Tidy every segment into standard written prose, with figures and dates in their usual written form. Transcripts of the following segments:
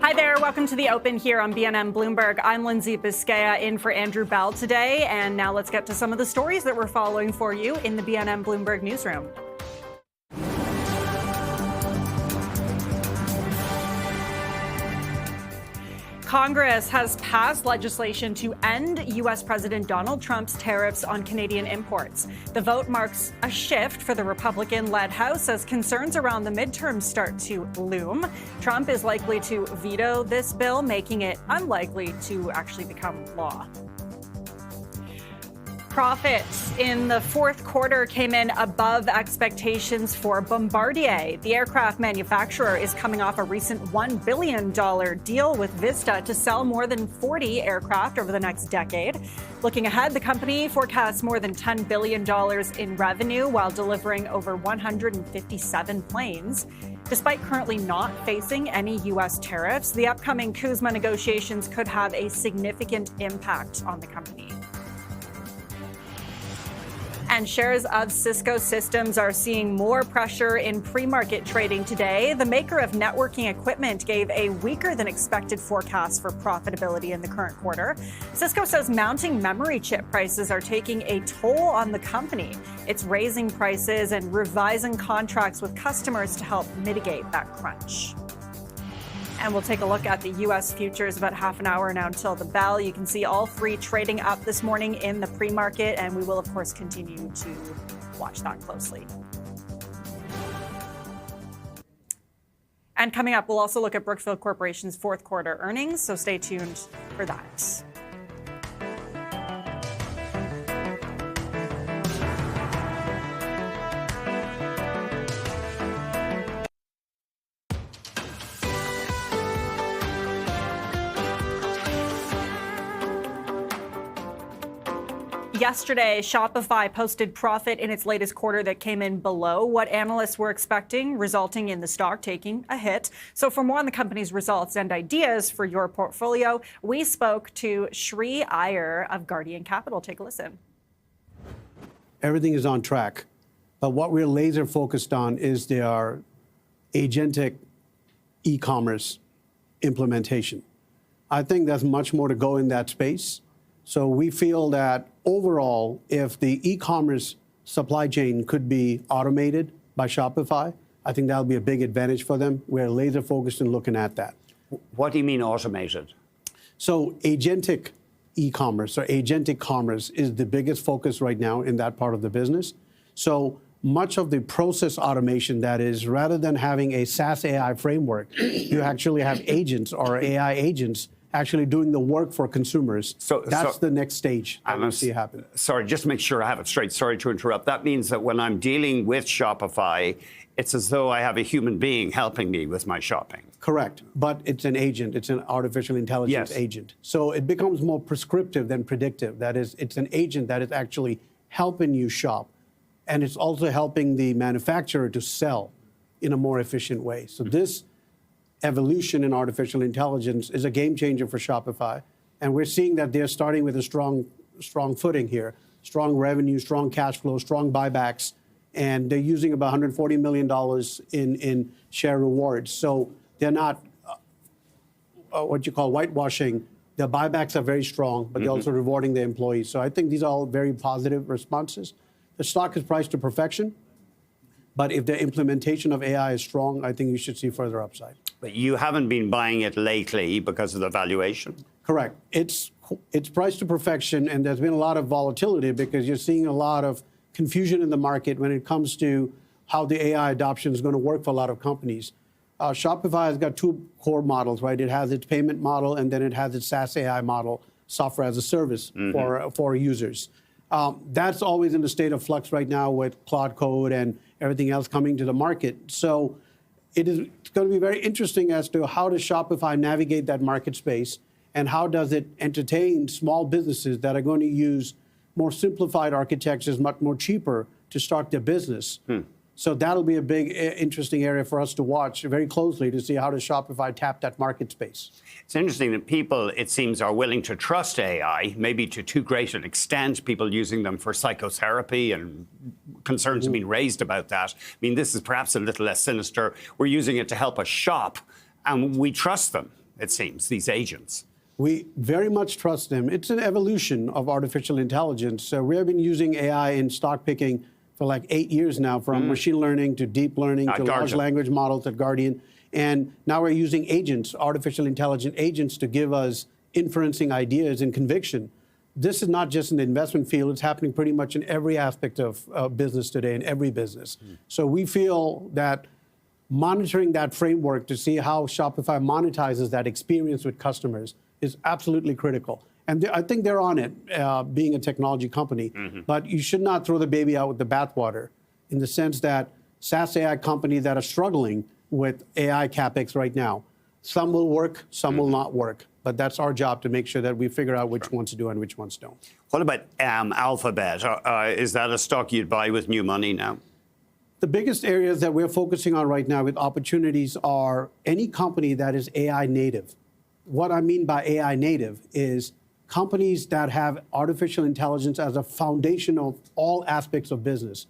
Hi there. Welcome to The Open here on BNN Bloomberg. I'm Lindsay Biscaya in for Andrew Bell today. And now let's get to some of the stories that we're following for you in the BNN Bloomberg newsroom. Congress has passed legislation to end U.S. President Donald Trump's tariffs on Canadian imports. The vote marks a shift for the Republican-led House as concerns around the midterms start to loom. Trump is likely to veto this bill, making it unlikely to actually become law. Profits in the fourth quarter came in above expectations for Bombardier. The aircraft manufacturer is coming off a recent $1 billion deal with Vista to sell more than 40 aircraft over the next decade. Looking ahead, the company forecasts more than $10 billion in revenue while delivering over 157 planes. Despite currently not facing any U.S. tariffs, the upcoming CUSMA negotiations could have a significant impact on the company. And shares of Cisco Systems are seeing more pressure in pre-market trading today. The maker of networking equipment gave a weaker than expected forecast for profitability in the current quarter. Cisco says mounting memory chip prices are taking a toll on the company. It's raising prices and revising contracts with customers to help mitigate that crunch. And we'll take a look at the U.S. futures about half an hour now until the bell. You can see all three trading up this morning in the pre-market, and we will, of course, continue to watch that closely. And coming up, we'll also look at Brookfield Corporation's fourth quarter earnings, so stay tuned for that. Yesterday, Shopify posted profit in its latest quarter that came in below what analysts were expecting, resulting in the stock taking a hit. So for more on the company's results and ideas for your portfolio, we spoke to Sri Iyer of Guardian Capital. Take a listen. Everything is on track, but what we're laser focused on is their agentic e-commerce implementation. I think there's much more to go in that space. So we feel that overall, if the e-commerce supply chain could be automated by Shopify, I think that'll be a big advantage for them. We're laser focused in looking at that. What do you mean automated? So agentic e-commerce or agentic commerce is the biggest focus right now in that part of the business. So much of the process automation, that is, rather than having a SaaS AI framework, you actually have agents or AI agents actually doing the work for consumers. So that's the next stage that we see happen. Sorry, just to make sure I have it straight. Sorry to interrupt. That means that when I'm dealing with Shopify, it's as though I have a human being helping me with my shopping. Correct. But it's an agent. It's an artificial intelligence agent. So it becomes more prescriptive than predictive. That is, it's an agent that is actually helping you shop. And it's also helping the manufacturer to sell in a more efficient way. So this evolution in artificial intelligence is a game changer for Shopify. And we're seeing that they're starting with a strong footing here, strong revenue, strong cash flow, strong buybacks. And they're using about $140 million in share rewards. So they're not what you call whitewashing. Their buybacks are very strong, but they're also rewarding their employees. So I think these are all very positive responses. The stock is priced to perfection. But if the implementation of AI is strong, I think you should see further upside. But you haven't been buying it lately because of the valuation? Correct. It's priced to perfection, and there's been a lot of volatility because you're seeing a lot of confusion in the market when it comes to how the AI adoption is going to work for a lot of companies. Shopify has got two core models, right? It has its payment model, and then it has its SaaS AI model, software as a service for users. That's always in the state of flux right now with Claude Code and everything else coming to the market. So it's going to be very interesting as to how does Shopify navigate that market space, and how does it entertain small businesses that are going to use more simplified architectures, much more cheaper to start their business. So that'll be a big, interesting area for us to watch very closely to see how does Shopify tap that market space. It's interesting that people, it seems, are willing to trust AI, maybe to too great an extent, people using them for psychotherapy, and concerns have been raised about that. I mean, this is perhaps a little less sinister. We're using it to help us shop, and we trust them. it seems, these agents. We very much trust them. It's an evolution of artificial intelligence. So we have been using AI in stock picking for like 8 years now, from machine learning to deep learning to large language models at Guardian. And now we're using agents, artificial intelligent agents, to give us inferencing ideas and conviction. This is not just in the investment field. It's happening pretty much in every aspect of business today, in every business. So we feel that monitoring that framework to see how Shopify monetizes that experience with customers is absolutely critical. And I think they're on it, being a technology company. But you should not throw the baby out with the bathwater, in the sense that SaaS AI companies that are struggling with AI CapEx right now, some will work, some will not work. But that's our job, to make sure that we figure out which ones to do and which ones don't. What about Alphabet? Is that a stock you'd buy with new money now? The biggest areas that we're focusing on right now with opportunities are any company that is AI native. What I mean by AI native is companies that have artificial intelligence as a foundation of all aspects of business.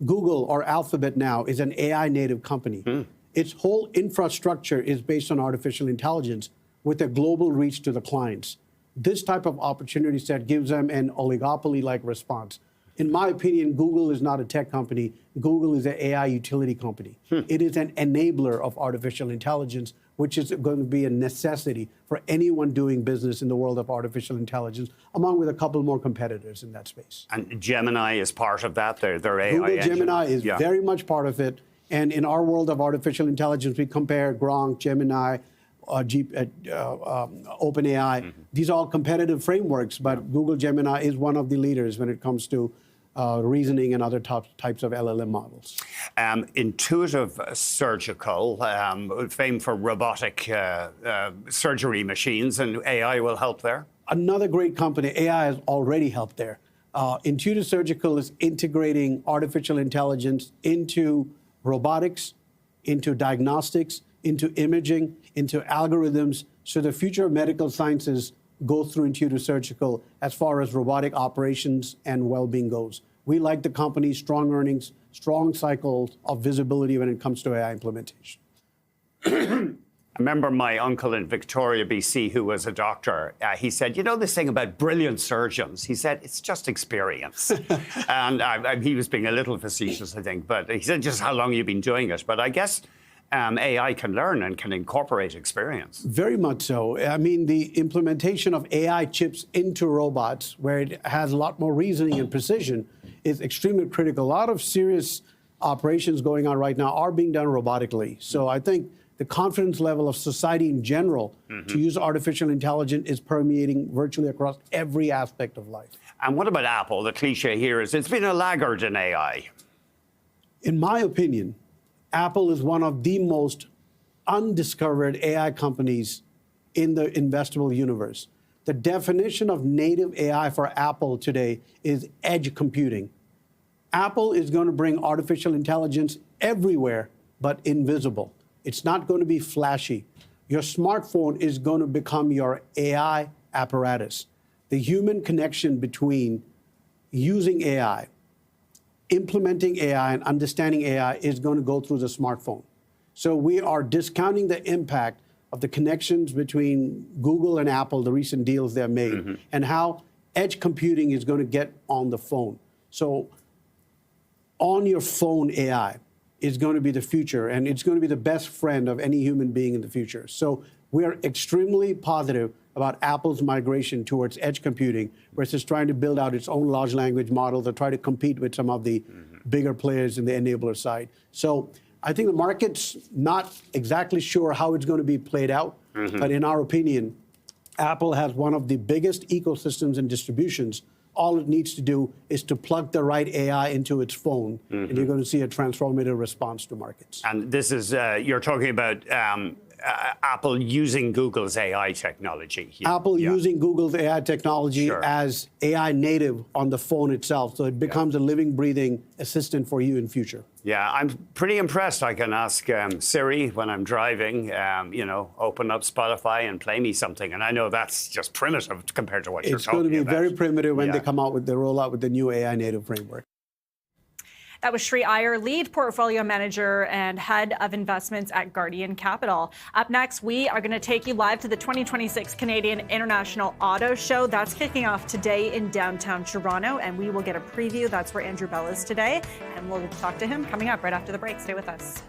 Google, or Alphabet now, is an AI native company. Its whole infrastructure is based on artificial intelligence, with a global reach to the clients. This type of opportunity set gives them an oligopoly-like response. In my opinion, Google is not a tech company. Google is an AI utility company. It is an enabler of artificial intelligence, which is going to be a necessity for anyone doing business in the world of artificial intelligence, along with a couple more competitors in that space. And Gemini is part of that, their AI Google engine. Gemini is very much part of it. And in our world of artificial intelligence, we compare Gronk, Gemini, OpenAI. These are all competitive frameworks, but Google Gemini is one of the leaders when it comes to reasoning and other types of LLM models. Intuitive Surgical, famed for robotic surgery machines, and AI will help there? Another great company. AI has already helped there. Intuitive Surgical is integrating artificial intelligence into robotics, into diagnostics, into imaging, into algorithms. So the future of medical sciences goes through Intuitive Surgical as far as robotic operations and well-being goes. We like the company, strong earnings, strong cycles of visibility when it comes to AI implementation. I remember my uncle in Victoria, BC, who was a doctor. He said, you know this thing about brilliant surgeons? He said, it's just experience. And he was being a little facetious, I think. But he said, just how long you've been doing it. But I guess AI can learn and can incorporate experience. Very much so. I mean, the implementation of AI chips into robots, where it has a lot more reasoning and precision, is extremely critical. A lot of serious operations going on right now are being done robotically. So I think the confidence level of society in general to use artificial intelligence is permeating virtually across every aspect of life. And what about Apple? The cliche here is it's been a laggard in AI. In my opinion, Apple is one of the most undiscovered AI companies in the investable universe. The definition of native AI for Apple today is edge computing. Apple is going to bring artificial intelligence everywhere, but invisible. It's not going to be flashy. Your smartphone is going to become your AI apparatus. The human connection between using AI, implementing AI, and understanding AI is going to go through the smartphone. So we are discounting the impact of the connections between Google and Apple, the recent deals they've made, and how edge computing is going to get on the phone. So on your phone AI is going to be the future, and it's going to be the best friend of any human being in the future. So we are extremely positive about Apple's migration towards edge computing versus trying to build out its own large language models or try to compete with some of the bigger players in the enabler side. So I think the market's not exactly sure how it's going to be played out, but in our opinion, Apple has one of the biggest ecosystems and distributions. All it needs to do is to plug the right AI into its phone, and you're going to see a transformative response to markets. And this is, you're talking about Apple using Google's AI technology. Apple using Google's AI technology as AI native on the phone itself, so it becomes a living, breathing assistant for you in future. Yeah, I'm pretty impressed. I can ask Siri when I'm driving, you know, open up Spotify and play me something. And I know that's just primitive compared to what you're talking about. It's going to be very primitive when they come out with the rollout with the new AI native framework. That was Sri Iyer, lead portfolio manager and head of investments at Guardian Capital. Up next, we are going to take you live to the 2026 Canadian International Auto Show. That's kicking off today in downtown Toronto, and we will get a preview. That's where Andrew Bell is today, and we'll talk to him coming up right after the break. Stay with us.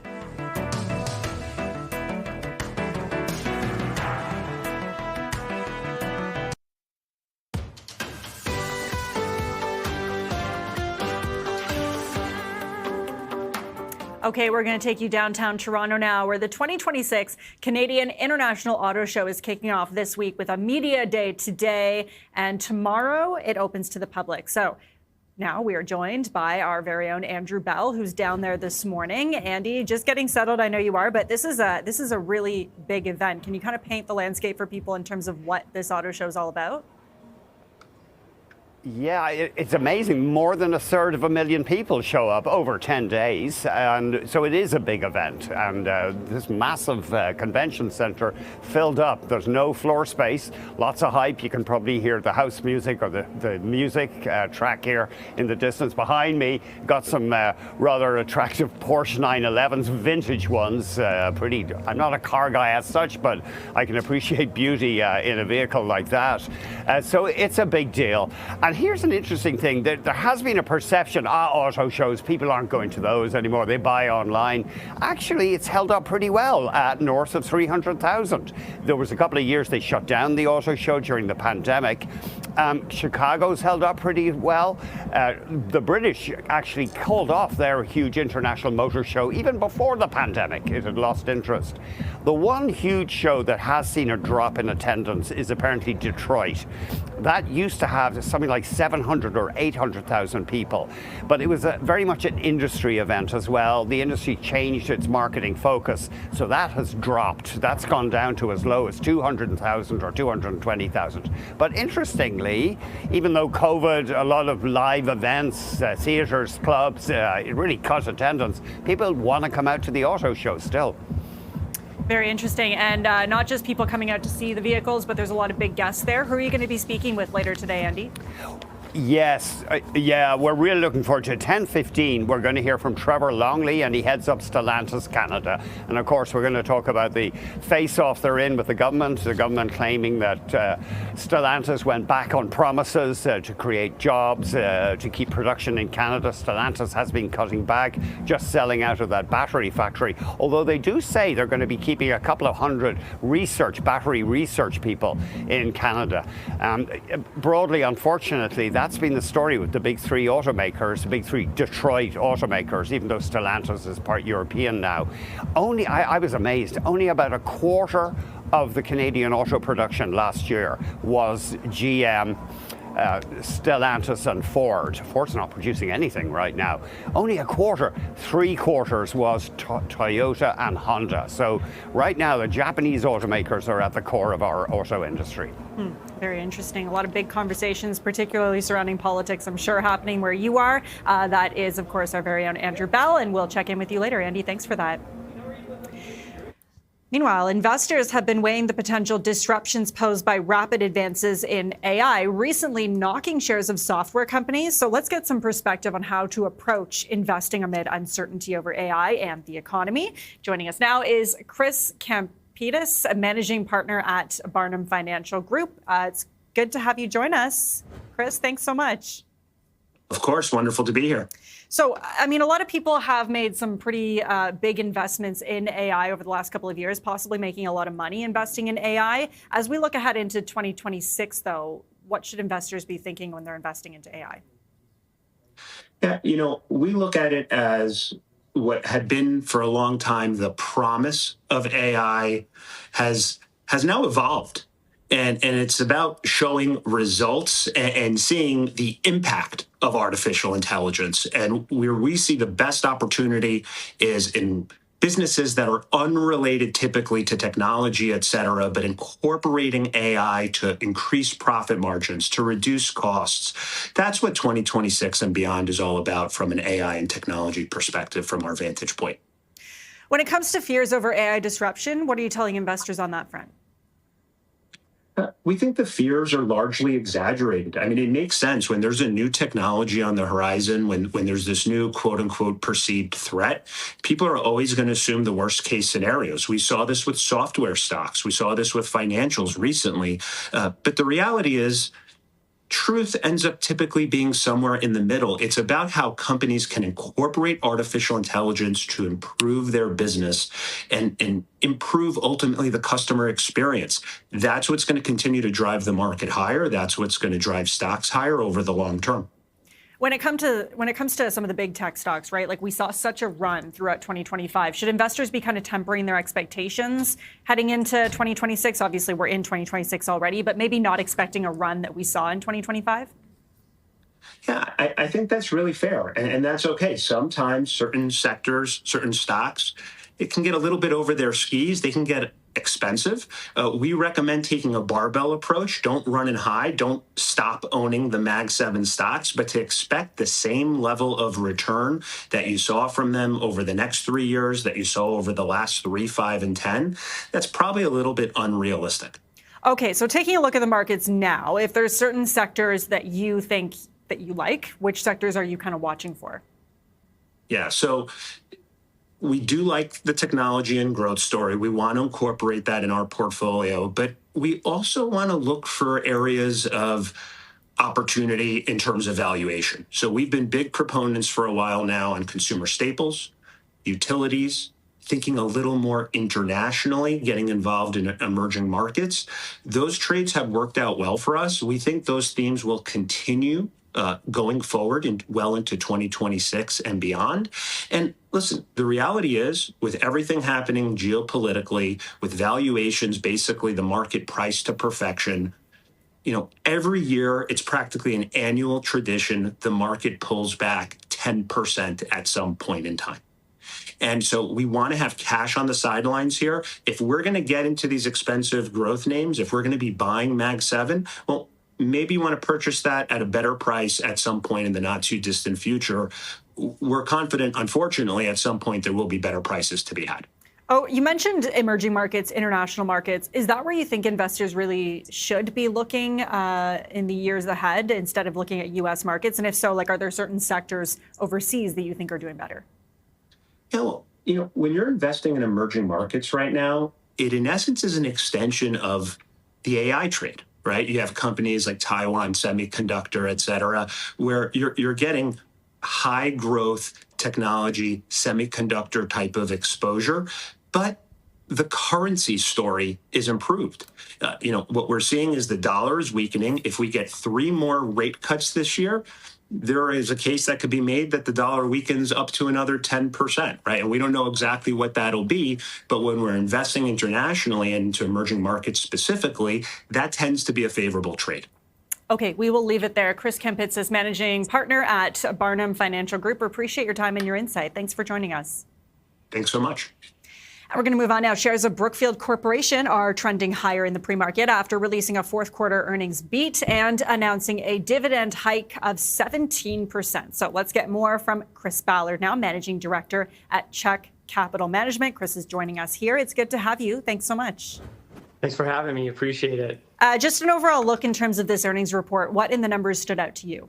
Okay, we're going to take you downtown Toronto now, where the 2026 Canadian International Auto Show is kicking off this week with a media day today, and tomorrow it opens to the public. So now we are joined by our very own Andrew Bell, who's down there this morning. Andy, just getting settled, I know you are, but this is a really big event. Can you kind of paint the landscape for people in terms of what this auto show is all about? Yeah, it's amazing. More than 1/3 people show up over 10 days. And so it is a big event. And this massive convention center filled up. There's no floor space, lots of hype. You can probably hear the house music or the music track here in the distance behind me. Got some rather attractive Porsche 911s, vintage ones. I'm not a car guy as such, but I can appreciate beauty in a vehicle like that. So it's a big deal. And here's an interesting thing. There has been a perception, auto shows, people aren't going to those anymore. They buy online. Actually, it's held up pretty well at north of 300,000. There was a couple of years they shut down the auto show during the pandemic. Chicago's held up pretty well. The British actually called off their huge international motor show even before the pandemic. It had lost interest. The one huge show that has seen a drop in attendance is apparently Detroit. That used to have something like 700 or 800,000 people, but it was very much an industry event as well. The industry changed its marketing focus, so that has dropped. That's gone down to as low as 200,000 or 220,000. But interestingly, even though COVID, a lot of live events, theaters, clubs, it really cut attendance, people want to come out to the auto show still. Very interesting. And not just people coming out to see the vehicles, but there's a lot of big guests there. Who are you going to be speaking with later today, Andy? Yes, we're really looking forward to it. 10:15, we're going to hear from Trevor Longley, and he heads up Stellantis Canada. And of course, we're going to talk about the face-off they're in with the government claiming that Stellantis went back on promises to create jobs, to keep production in Canada. Stellantis has been cutting back, just selling out of that battery factory. Although they do say they're going to be keeping a couple of hundred battery research people in Canada. Broadly, unfortunately, that's been the story with the big three automakers, the big three Detroit automakers, even though Stellantis is part European now. I was amazed, only about a quarter of the Canadian auto production last year was GM, Stellantis and Ford. Ford's not producing anything right now. Only a quarter. 3/4 was Toyota and Honda. So right now, the Japanese automakers are at the core of our auto industry. Very interesting. A lot of big conversations, particularly surrounding politics, I'm sure, happening where you are. That is, of course, our very own Andrew Bell, and we'll check in with you later. Andy, thanks for that. Meanwhile, investors have been weighing the potential disruptions posed by rapid advances in AI, recently knocking shares of software companies. So let's get some perspective on how to approach investing amid uncertainty over AI and the economy. Joining us now is Chris Kampitis, a managing partner at Barnum Financial Group. It's good to have you join us. Chris, thanks so much. Of course, wonderful to be here. So, I mean, a lot of people have made some pretty big investments in AI over the last couple of years, possibly making a lot of money investing in AI. As we look ahead into 2026, though, what should investors be thinking when they're investing into AI? Yeah, we look at it as what had been for a long time the promise of AI has now evolved. And it's about showing results and seeing the impact of artificial intelligence. And where we see the best opportunity is in businesses that are unrelated typically to technology, et cetera, but incorporating AI to increase profit margins, to reduce costs. That's what 2026 and beyond is all about from an AI and technology perspective from our vantage point. When it comes to fears over AI disruption, what are you telling investors on that front? We think the fears are largely exaggerated. I mean, it makes sense when there's a new technology on the horizon, when there's this new quote unquote perceived threat, people are always going to assume the worst case scenarios. We saw this with software stocks. We saw this with financials recently. But the reality is, truth ends up typically being somewhere in the middle. It's about how companies can incorporate artificial intelligence to improve their business and improve ultimately the customer experience. That's what's going to continue to drive the market higher. That's what's going to drive stocks higher over the long term. When it comes to some of the big tech stocks, right? Like we saw such a run throughout 2025. Should investors be kind of tempering their expectations heading into 2026? Obviously, we're in 2026 already, but maybe not expecting a run that we saw in 2025? Yeah, I think that's really fair. And that's okay. Sometimes certain sectors, certain stocks, it can get a little bit over their skis. They can get expensive. We recommend taking a barbell approach. Don't run and hide. Don't stop owning the Mag 7 stocks, but to expect the same level of return that you saw from them over the next 3 years, that you saw over the last 3, 5, and 10, that's probably a little bit unrealistic. Okay, so taking a look at the markets now, if there's certain sectors that you think that you like, which sectors are you kind of watching for? Yeah, so we do like the technology and growth story. We want to incorporate that in our portfolio, but we also want to look for areas of opportunity in terms of valuation. So we've been big proponents for a while now on consumer staples, utilities, thinking a little more internationally, getting involved in emerging markets. Those trades have worked out well for us. We think those themes will continue going forward and well into 2026 and beyond. And listen, the reality is, with everything happening geopolitically, with valuations, basically the market price to perfection, every year it's practically an annual tradition. The market pulls back 10% at some point in time. And so we want to have cash on the sidelines here. If we're going to get into these expensive growth names, if we're going to be buying Mag 7, well, maybe you want to purchase that at a better price at some point in the not too distant future. We're confident, unfortunately, at some point there will be better prices to be had. Oh, you mentioned emerging markets, international markets. Is that where you think investors really should be looking in the years ahead instead of looking at U.S. markets? And if so, are there certain sectors overseas that you think are doing better? Yeah, well, when you're investing in emerging markets right now, it in essence is an extension of the AI trade. Right? You have companies like Taiwan Semiconductor, et cetera, where you're getting high growth technology, semiconductor type of exposure, but the currency story is improved. What we're seeing is the dollar is weakening. If we get 3 more rate cuts this year, there is a case that could be made that the dollar weakens up to another 10%, right? And we don't know exactly what that'll be, but when we're investing internationally and into emerging markets specifically, that tends to be a favorable trade. Okay, we will leave it there. Chris Kempitz is managing partner at Barnum Financial Group. Appreciate your time and your insight. Thanks for joining us. Thanks so much. We're going to move on now. Shares of Brookfield Corporation are trending higher in the pre-market after releasing a fourth quarter earnings beat and announcing a dividend hike of 17%. So let's get more from Chris Ballard, now managing director at Czech Capital Management. Chris is joining us here. It's good to have you. Thanks so much. Thanks for having me. Appreciate it. Just an overall look in terms of this earnings report. What in the numbers stood out to you?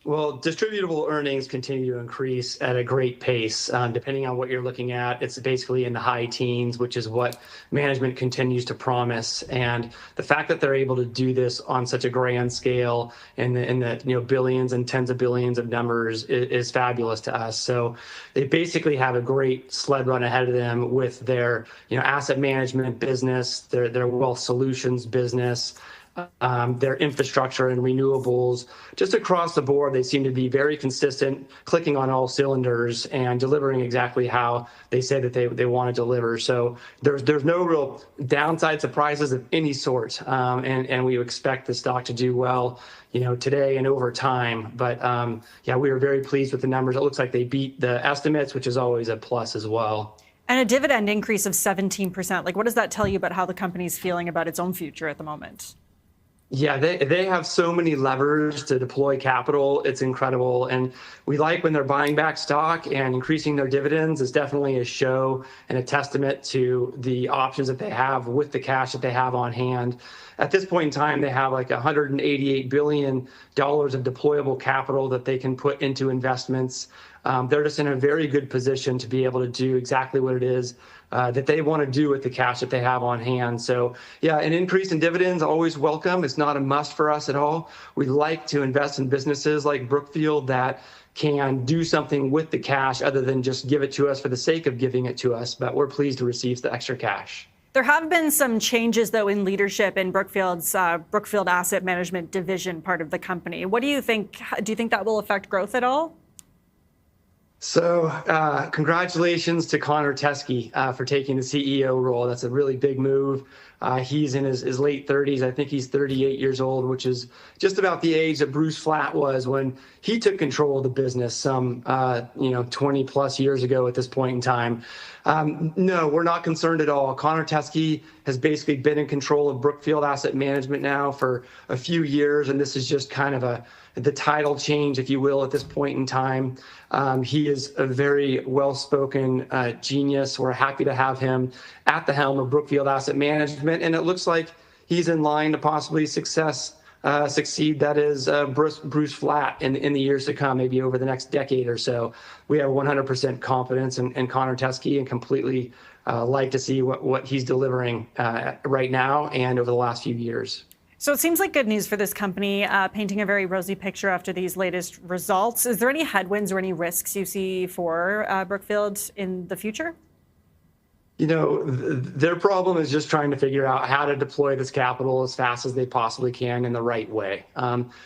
Well, distributable earnings continue to increase at a great pace. Depending on what you're looking at, it's basically in the high teens, which is what management continues to promise. And the fact that they're able to do this on such a grand scale in the billions and tens of billions of numbers is fabulous to us. So they basically have a great sled run ahead of them with their asset management business, their wealth solutions business, their infrastructure and renewables. Just across the board, they seem to be very consistent, clicking on all cylinders and delivering exactly how they say that they want to deliver. So there's no real downside surprises of any sort, and we expect the stock to do well, today and over time. But we are very pleased with the numbers. It looks like they beat the estimates, which is always a plus as well. And a dividend increase of 17%. What does that tell you about how the company's feeling about its own future at the moment? Yeah, they have so many levers to deploy capital. It's incredible. And we like when they're buying back stock and increasing their dividends is definitely a show and a testament to the options that they have with the cash that they have on hand. At this point in time, they have like $188 billion of deployable capital that they can put into investments. They're just in a very good position to be able to do exactly what it is that they want to do with the cash that they have on hand. So yeah, an increase in dividends, always welcome. It's not a must for us at all. We like to invest in businesses like Brookfield that can do something with the cash other than just give it to us for the sake of giving it to us. But we're pleased to receive the extra cash. There have been some changes, though, in leadership in Brookfield's Brookfield Asset Management division, part of the company. What do you think? Do you think that will affect growth at all? So congratulations to Connor Teskey for taking the CEO role. That's a really big move. He's in his late 30s. I think he's 38 years old, which is just about the age that Bruce Flatt was when he took control of the business some 20 plus years ago at this point in time. No, we're not concerned at all. Connor Teskey has basically been in control of Brookfield Asset Management now for a few years, and this is just kind of the title change, if you will, at this point in time. He is a very well-spoken genius. We're happy to have him at the helm of Brookfield Asset Management, and it looks like he's in line to possibly succeed. That is Bruce Flatt in the years to come, maybe over the next decade or so. We have 100% confidence in Connor Teskey and completely like to see what he's delivering right now and over the last few years. So it seems like good news for this company, painting a very rosy picture after these latest results. Is there any headwinds or any risks you see for Brookfield in the future? You know, their problem is just trying to figure out how to deploy this capital as fast as they possibly can in the right way.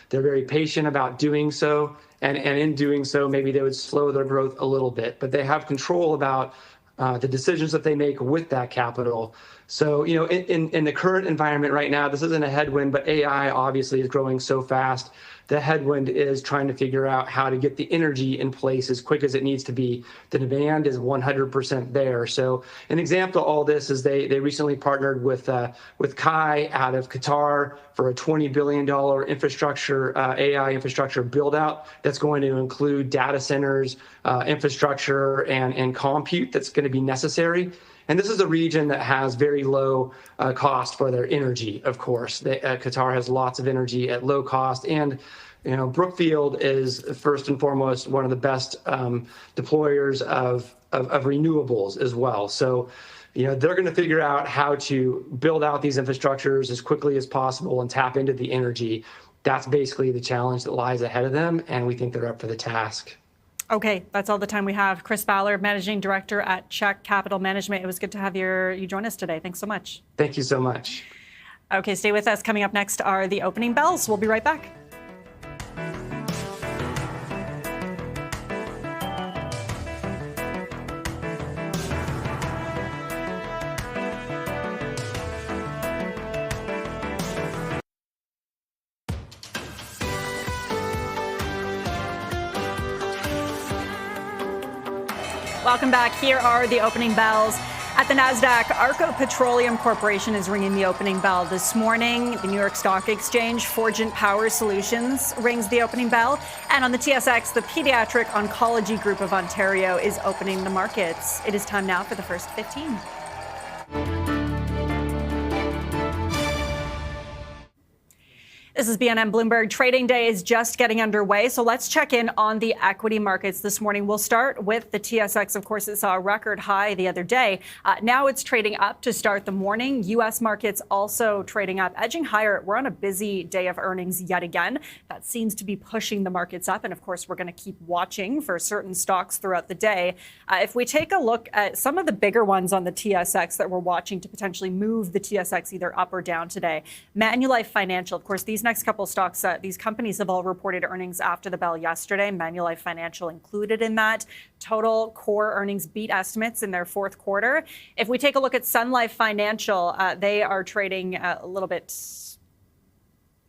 They're very patient about doing so, and in doing so, maybe they would slow their growth a little bit, but they have control about the decisions that they make with that capital. So, you know, in the current environment right now, this isn't a headwind, but AI obviously is growing so fast. The headwind is trying to figure out how to get the energy in place as quick as it needs to be. The demand is 100% there. So an example of all this is they recently partnered with Kai out of Qatar for a $20 billion infrastructure, AI infrastructure build out that's going to include data centers, infrastructure, and compute that's going to be necessary. And this is a region that has very low cost for their energy, of course. Qatar has lots of energy at low cost. And, you know, Brookfield is first and foremost one of the best deployers of renewables as well. So, you know, they're going to figure out how to build out these infrastructures as quickly as possible and tap into the energy. That's basically the challenge that lies ahead of them. And we think they're up for the task. Okay, that's all the time we have. Chris Ballard, Managing Director at Czech Capital Management. It was good to have you join us today. Thanks so much. Thank you so much. Okay, stay with us. Coming up next are the opening bells. We'll be right back. Welcome back. Here are the opening bells. At the NASDAQ, Arco Petroleum Corporation is ringing the opening bell this morning. The New York Stock Exchange, Forgent Power Solutions rings the opening bell. And on the TSX, the Pediatric Oncology Group of Ontario is opening the markets. It is time now for the first 15. This is BNN Bloomberg. Trading day is just getting underway, so let's check in on the equity markets this morning. We'll start with the TSX. Of course, it saw a record high the other day. Now it's trading up to start the morning. U.S. markets also trading up, edging higher. We're on a busy day of earnings yet again. That seems to be pushing the markets up, and of course, we're going to keep watching for certain stocks throughout the day. If we take a look at some of the bigger ones on the TSX that we're watching to potentially move the TSX either up or down today, Manulife Financial, of course, these next couple stocks, these companies have all reported earnings after the bell yesterday. Manulife Financial included in that. Total core earnings beat estimates in their fourth quarter. If we take a look at Sun Life Financial, they are trading a little bit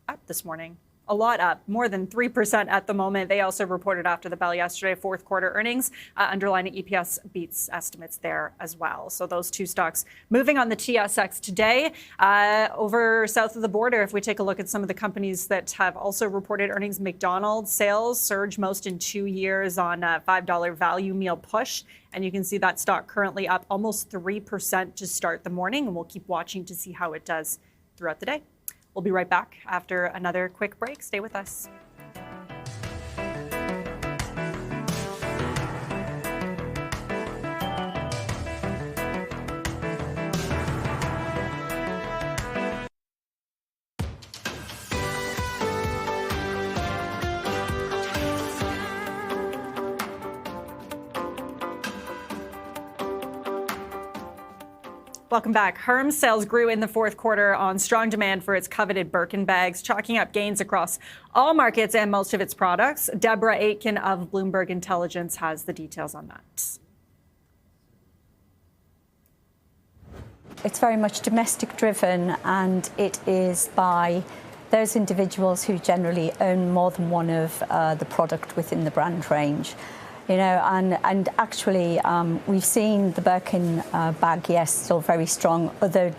up this morning. a lot up, more than 3% at the moment. They also reported after the bell yesterday fourth quarter earnings, underlying EPS beats estimates there as well. So those two stocks moving on the TSX today. Over south of the border, if we take a look at some of the companies that have also reported earnings, McDonald's sales surge most in 2 years on a $5 value meal push. And you can see that stock currently up almost 3% to start the morning. And we'll keep watching to see how it does throughout the day. We'll be right back after another quick break. Stay with us. Welcome back. Hermes sales grew in the fourth quarter on strong demand for its coveted Birkin bags, chalking up gains across all markets and most of its products. Deborah Aitken of Bloomberg Intelligence has the details on that. It's very much domestic driven, and it is by those individuals who generally own more than one of the product within the brand range. You know, and actually, we've seen the Birkin bag, yes, still very strong. Other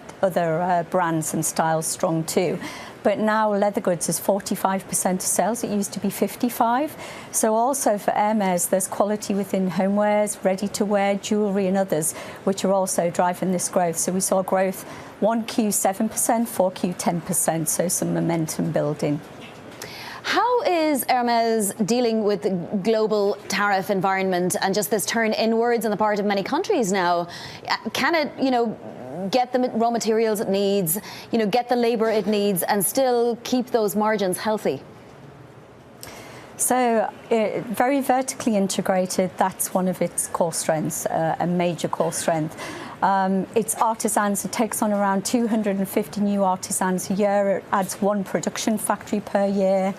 brands and styles strong too. But now leather goods is 45% of sales. It used to be 55%. So also for Hermes, there's quality within homewares, ready-to-wear, jewellery and others, which are also driving this growth. So we saw growth 1Q 7%, 4Q 10%, so some momentum building. How is Hermes dealing with the global tariff environment and just this turn inwards on the part of many countries now? Can it, get the raw materials it needs, get the labour it needs and still keep those margins healthy? So very vertically integrated, that's one of its core strengths, a major core strength. It's artisans. It takes on around 250 new artisans a year. It adds one production factory per year.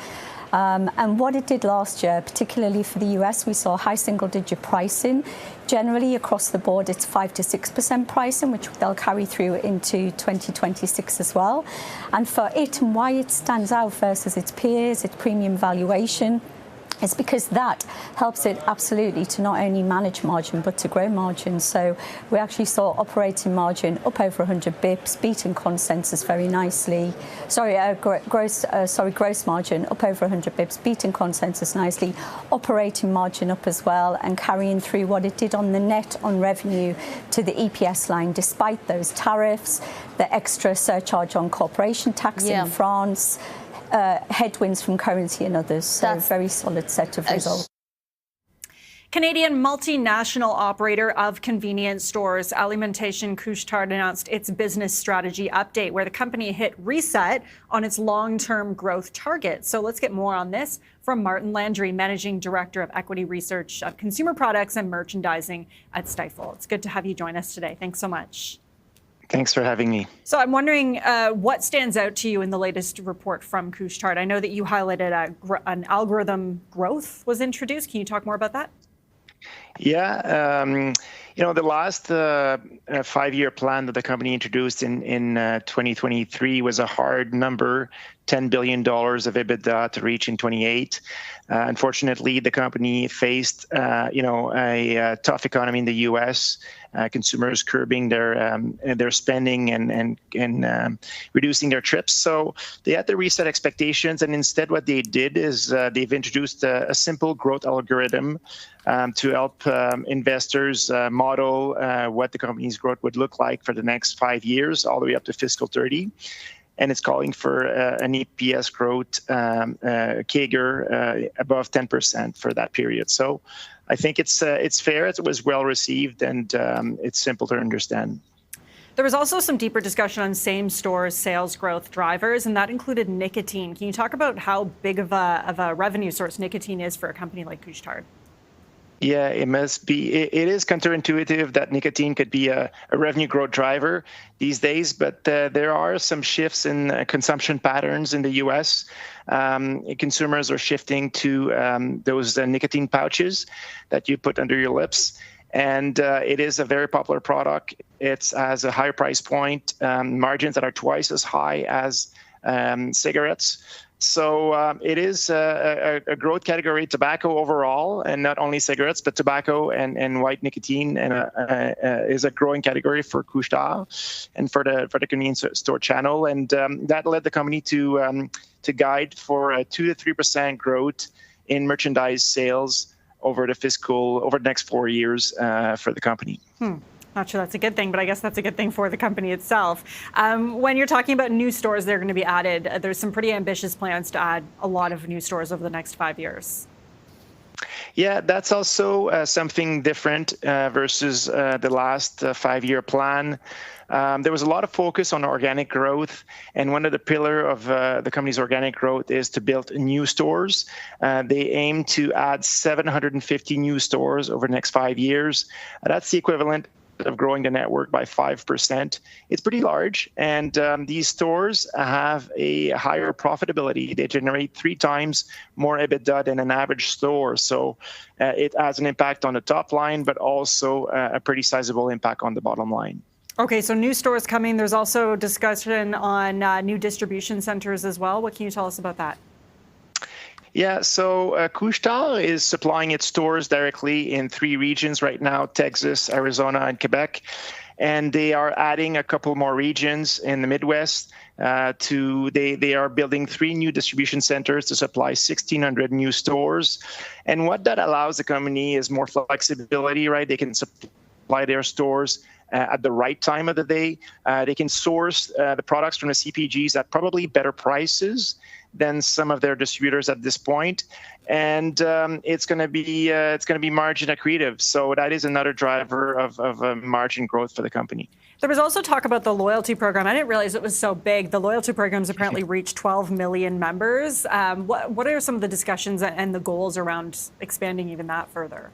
And what it did last year, particularly for the US, we saw high single-digit pricing. Generally, across the board, it's 5 to 6% pricing, which they'll carry through into 2026 as well. And for it, and why it stands out versus its peers, its premium valuation, is because that helps it absolutely to not only manage margin but to grow margin. So we actually saw operating margin up over 100 bips, beating consensus very nicely. Gross margin up over 100 bips, beating consensus nicely. Operating margin up as well, and carrying through what it did on the net on revenue to the EPS line, despite those tariffs, the extra surcharge on corporation tax in France. Headwinds from currency and others. So that's a very solid set of results. Canadian multinational operator of convenience stores Alimentation Couche-Tard announced its business strategy update, where the company hit reset on its long-term growth target. So let's get more on this from Martin Landry, Managing Director of Equity Research of Consumer Products and Merchandising at Stifel. It's good to have you join us today. Thanks so much. Thanks for having me. So I'm wondering what stands out to you in the latest report from Couche-Tard. I know that you highlighted an algorithm growth was introduced. Can you talk more about that? Yeah, the last 5-year plan that the company introduced in 2023 was a hard number, $10 billion of EBITDA to reach in 28. Unfortunately, the company faced, a tough economy in the U.S., consumers curbing their spending and reducing their trips. So they had to reset expectations, and instead what they did is they've introduced a simple growth algorithm to help investors model what the company's growth would look like for the next 5 years, all the way up to fiscal 30. And it's calling for an EPS growth CAGR above 10% for that period. So I think it's fair. It was well received, and it's simple to understand. There was also some deeper discussion on same-store sales growth drivers, and that included nicotine. Can you talk about how big of a revenue source nicotine is for a company like Couche-Tard? Yeah, it must be. It is counterintuitive that nicotine could be a revenue growth driver these days, but there are some shifts in consumption patterns in the U.S. Consumers are shifting to those nicotine pouches that you put under your lips, and it is a very popular product. It has a higher price point, margins that are twice as high as cigarettes. So it is a growth category, tobacco overall, and not only cigarettes, but tobacco and white nicotine, and is a growing category for Couche-Tard and for the convenience store channel, and that led the company to guide for a 2 to 3% growth in merchandise sales over the next 4 years for the company. Not sure that's a good thing, but I guess that's a good thing for the company itself. When you're talking about new stores that are going to be added, there's some pretty ambitious plans to add a lot of new stores over the next 5 years. Yeah, that's also something different versus the last 5-year plan. There was a lot of focus on organic growth, and one of the pillars of the company's organic growth is to build new stores. They aim to add 750 new stores over the next 5 years. That's the equivalent of growing the network by 5%. It's pretty large, and these stores have a higher profitability. They generate 3 times more EBITDA than an average store. So it has an impact on the top line, but also a pretty sizable impact on the bottom line. Okay, so new stores coming. There's also discussion on new distribution centers as well. What can you tell us about that? Yeah, so Couche-Tard is supplying its stores directly in 3 regions right now: Texas, Arizona, and Quebec. And they are adding a couple more regions in the Midwest. They are building 3 new distribution centers to supply 1,600 new stores. And what that allows the company is more flexibility, right? They can supply their stores at the right time of the day. They can source the products from the CPGs at probably better prices than some of their distributors at this point, and it's going to be margin accretive. So that is another driver of margin growth for the company. There was also talk about the loyalty program. I didn't realize it was so big. The loyalty program's apparently reached 12 million members. What are some of the discussions and the goals around expanding even that further?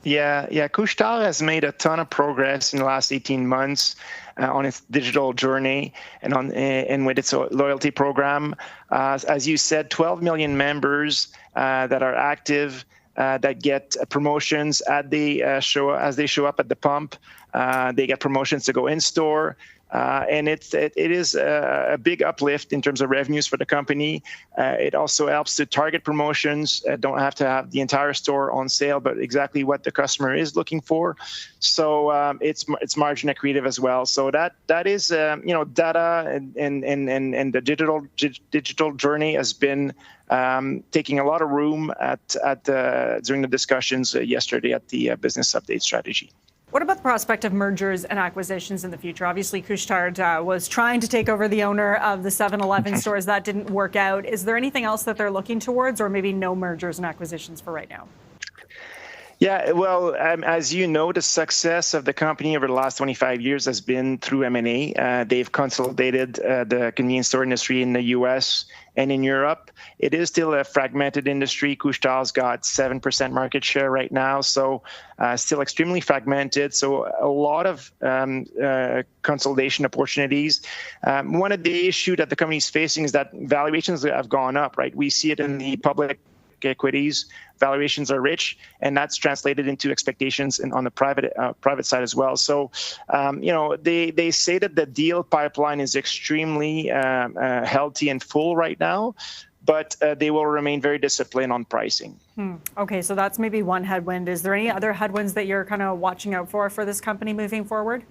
Yeah. Couche-Tard has made a ton of progress in the last 18 months on its digital journey and with its loyalty program. As you said, 12 million members that are active, that get promotions as they show up at the pump. They get promotions to go in store. And it is a big uplift in terms of revenues for the company. It also helps to target promotions. Don't have to have the entire store on sale, but exactly what the customer is looking for. So it's margin accretive as well. So that is data and the digital journey has been taking a lot of room during the discussions yesterday at the business update strategy. What about the prospect of mergers and acquisitions in the future? Obviously, Couche-Tard was trying to take over the owner of the 7-Eleven stores. That didn't work out. Is there anything else that they're looking towards, or maybe no mergers and acquisitions for right now? Yeah, well, as you know, the success of the company over the last 25 years has been through M&A. They've consolidated the convenience store industry in the U.S. and in Europe. It is still a fragmented industry. Couche-Tard's got 7% market share right now, so still extremely fragmented. So a lot of consolidation opportunities. One of the issues that the company is facing is that valuations have gone up, right? We see it in the public equities. Valuations are rich, and that's translated into expectations on the private side as well. So, they say that the deal pipeline is extremely healthy and full right now, but they will remain very disciplined on pricing. Okay, so that's maybe one headwind. Is there any other headwinds that you're kind of watching out for this company moving forward?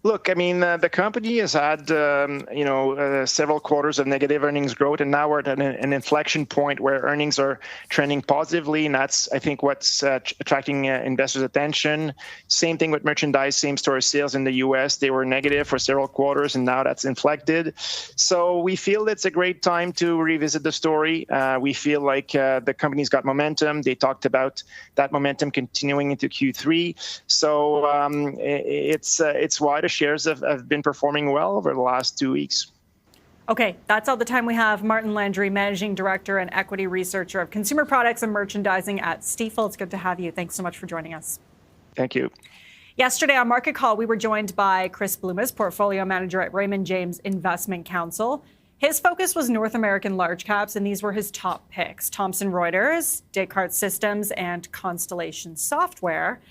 Look, I mean, the company has had, several quarters of negative earnings growth, and now we're at an inflection point where earnings are trending positively, and that's, I think, what's attracting investors' attention. Same thing with merchandise, same-store sales in the U.S. They were negative for several quarters, and now that's inflected. So we feel it's a great time to revisit the story. We feel like the company's got momentum. They talked about that momentum continuing into Q3. So it's why the shares have been performing well over the last 2 weeks. Okay, that's all the time we have. Martin Landry, Managing Director and Equity Researcher of Consumer Products and Merchandising at Stifel. It's good to have you. Thanks so much for joining us. Thank you. Yesterday on Market Call, we were joined by Chris Blumas, Portfolio Manager at Raymond James Investment Counsel. His focus was North American large caps, and these were his top picks: Thomson Reuters, Descartes Systems, and Constellation Software.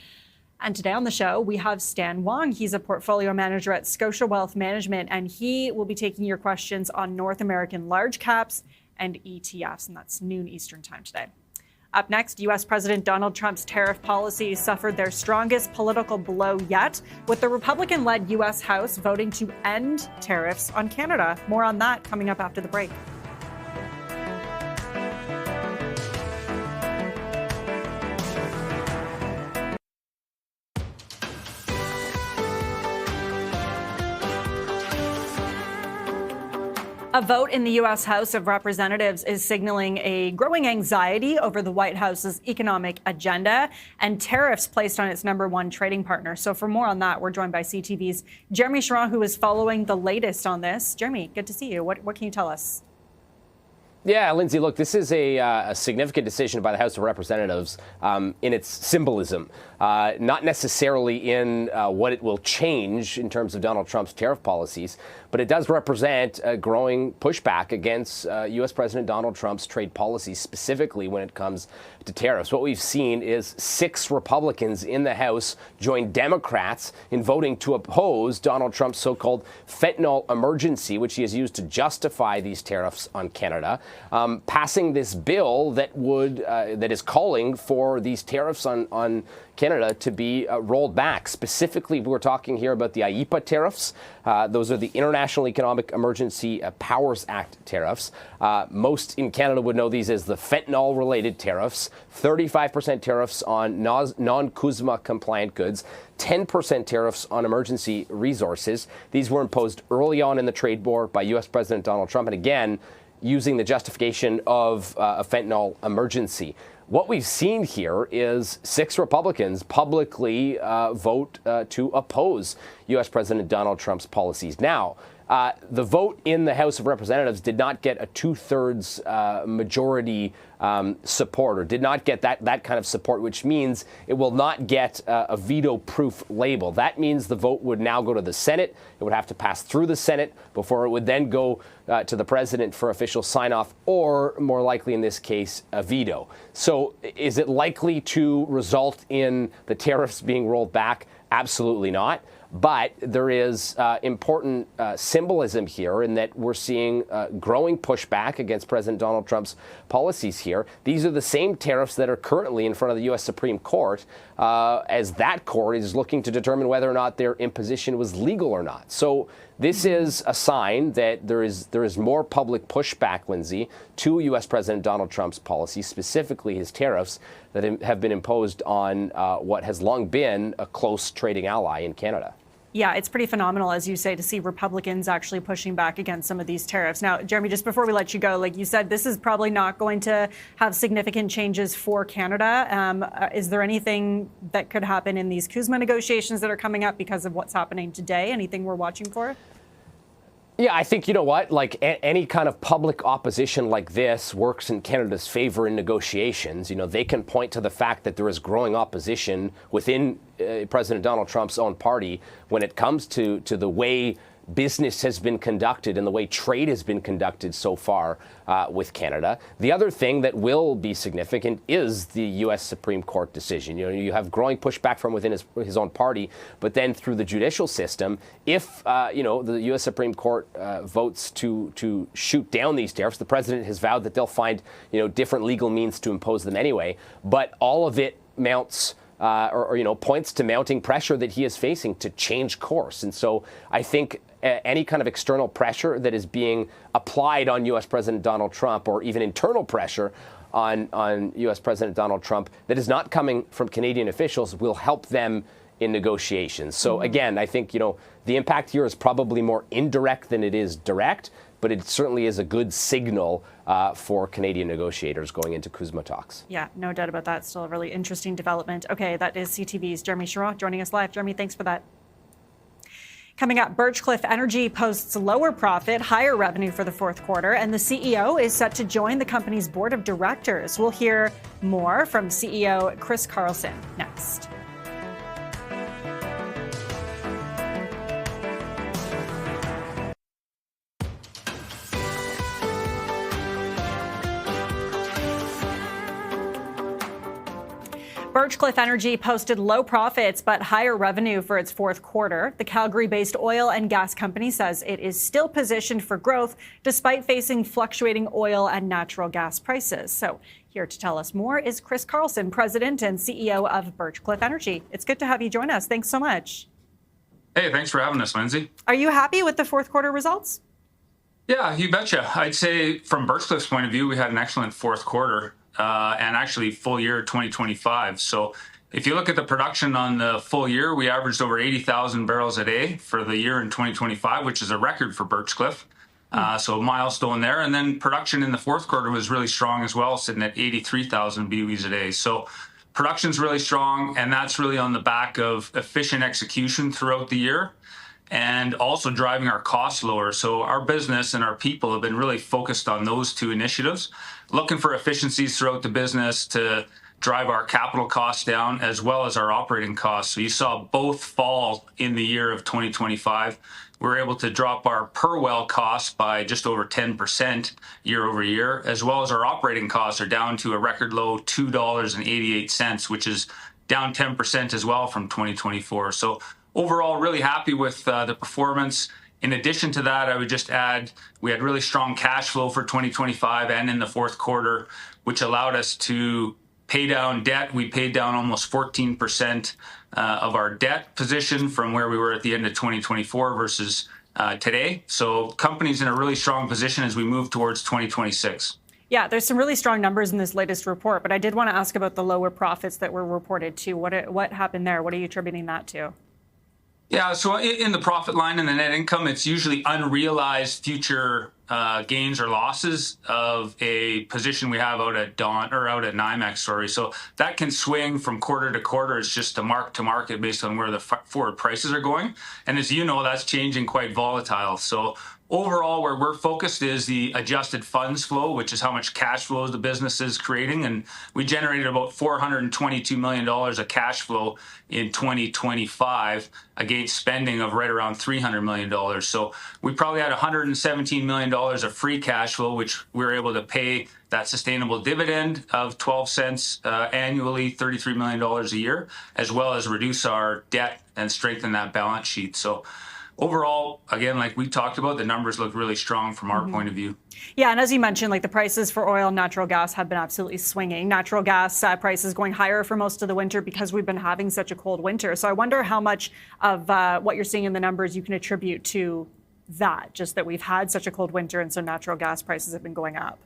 And today on the show, we have Stan Wong. He's a portfolio manager at Scotia Wealth Management, and he will be taking your questions on North American large caps and ETFs, and that's noon Eastern time today. Up next, U.S. President Donald Trump's tariff policies suffered their strongest political blow yet, with the Republican-led U.S. House voting to end tariffs on Canada. More on that coming up after the break. A vote in the U.S. House of Representatives is signaling a growing anxiety over the White House's economic agenda and tariffs placed on its number one trading partner. So for more on that, we're joined by CTV's Jeremy Charron, who is following the latest on this. Jeremy, good to see you. What can you tell us? Yeah, Lindsay, look, this is a significant decision by the House of Representatives in its symbolism, not necessarily in what it will change in terms of Donald Trump's tariff policies, but it does represent a growing pushback against U.S. President Donald Trump's trade policies, specifically when it comes to tariffs. What we've seen is 6 Republicans in the House join Democrats in voting to oppose Donald Trump's so-called fentanyl emergency, which he has used to justify these tariffs on Canada, passing this bill that is calling for these tariffs on Canada to be rolled back. Specifically, we're talking here about the IEEPA tariffs. Those are the International Economic Emergency Powers Act tariffs. Most in Canada would know these as the fentanyl-related tariffs, 35% tariffs on non-CUSMA compliant goods, 10% tariffs on emergency resources. These were imposed early on in the trade war by U.S. President Donald Trump, and again, using the justification of a fentanyl emergency. What we've seen here is 6 Republicans publicly vote to oppose U.S. President Donald Trump's policies. Now, the vote in the House of Representatives did not get a 2/3 majority support, or did not get that kind of support, which means it will not get a veto-proof label. That means the vote would now go to the Senate. It would have to pass through the Senate before it would then go to the president for official sign-off, or more likely in this case, a veto. So is it likely to result in the tariffs being rolled back? Absolutely not. But there is important symbolism here in that we're seeing growing pushback against President Donald Trump's policies here. These are the same tariffs that are currently in front of the U.S. Supreme Court, as that court is looking to determine whether or not their imposition was legal or not. So this is a sign that there is more public pushback, Lindsay, to U.S. President Donald Trump's policies, specifically his tariffs that have been imposed on what has long been a close trading ally in Canada. Yeah, it's pretty phenomenal, as you say, to see Republicans actually pushing back against some of these tariffs. Now, Jeremy, just before we let you go, like you said, this is probably not going to have significant changes for Canada. Is there anything that could happen in these CUSMA negotiations that are coming up because of what's happening today? Anything we're watching for? Yeah, I think, you know what, like any kind of public opposition like this works in Canada's favor in negotiations. You know, they can point to the fact that there is growing opposition within President Donald Trump's own party when it comes to the way business has been conducted and the way trade has been conducted so far with Canada. The other thing that will be significant is the U.S. Supreme Court decision. You know, you have growing pushback from within his own party, but then through the judicial system, if the U.S. Supreme Court votes to shoot down these tariffs, the president has vowed that they'll find different legal means to impose them anyway. But all of it mounts. Points to mounting pressure that he is facing to change course. And so I think any kind of external pressure that is being applied on U.S. President Donald Trump, or even internal pressure on U.S. President Donald Trump that is not coming from Canadian officials, will help them in negotiations. So again, I think, the impact here is probably more indirect than it is direct, but it certainly is a good signal for Canadian negotiators going into CUSMA talks. Yeah, no doubt about that. Still a really interesting development. Okay, that is CTV's Jeremy Charron joining us live. Jeremy, thanks for that. Coming up, Birchcliff Energy posts lower profit, higher revenue for the fourth quarter, and the CEO is set to join the company's board of directors. We'll hear more from CEO Chris Carlson next. Birchcliff Energy posted low profits but higher revenue for its fourth quarter. The Calgary-based oil and gas company says it is still positioned for growth despite facing fluctuating oil and natural gas prices. So here to tell us more is Chris Carlson, President and CEO of Birchcliff Energy. It's good to have you join us. Thanks so much. Hey, thanks for having us, Lindsay. Are you happy with the fourth quarter results? Yeah, you betcha. I'd say from Birchcliff's point of view, we had an excellent fourth quarter. And actually full year 2025. So if you look at the production on the full year, we averaged over 80,000 barrels a day for the year in 2025, which is a record for Birchcliff. So a milestone there. And then production in the fourth quarter was really strong as well, sitting at 83,000 BOEs a day. So production's really strong, and that's really on the back of efficient execution throughout the year and also driving our costs lower. So our business and our people have been really focused on those two initiatives, looking for efficiencies throughout the business to drive our capital costs down as well as our operating costs. So you saw both fall in the year of 2025. We were able to drop our per well costs by just over 10% year over year, as well as our operating costs are down to a record low $2.88, which is down 10% as well from 2024. So overall, really happy with the performance. In addition to that, I would just add we had really strong cash flow for 2025 and in the fourth quarter, which allowed us to pay down debt. We paid down almost 14% of our debt position from where we were at the end of 2024 versus today. So company's in a really strong position as we move towards 2026. Yeah, there's some really strong numbers in this latest report, but I did want to ask about the lower profits that were reported too. What happened there? What are you attributing that to? Yeah, so in the profit line and the net income, it's usually unrealized future gains or losses of a position we have out at NYMEX. Sorry, so that can swing from quarter to quarter. It's just a mark to market based on where the forward prices are going, and as you know, that's changing quite volatile. So overall, where we're focused is the adjusted funds flow, which is how much cash flow the business is creating. And we generated about $422 million of cash flow in 2025 against spending of right around $300 million. So we probably had $117 million of free cash flow, which we were able to pay that sustainable dividend of 12 cents annually, $33 million a year, as well as reduce our debt and strengthen that balance sheet. So overall, again, like we talked about, the numbers look really strong from our point of view. Yeah, and as you mentioned, like the prices for oil and natural gas have been absolutely swinging. Natural gas prices going higher for most of the winter because we've been having such a cold winter. So I wonder how much of what you're seeing in the numbers you can attribute to that, just that we've had such a cold winter and so natural gas prices have been going up.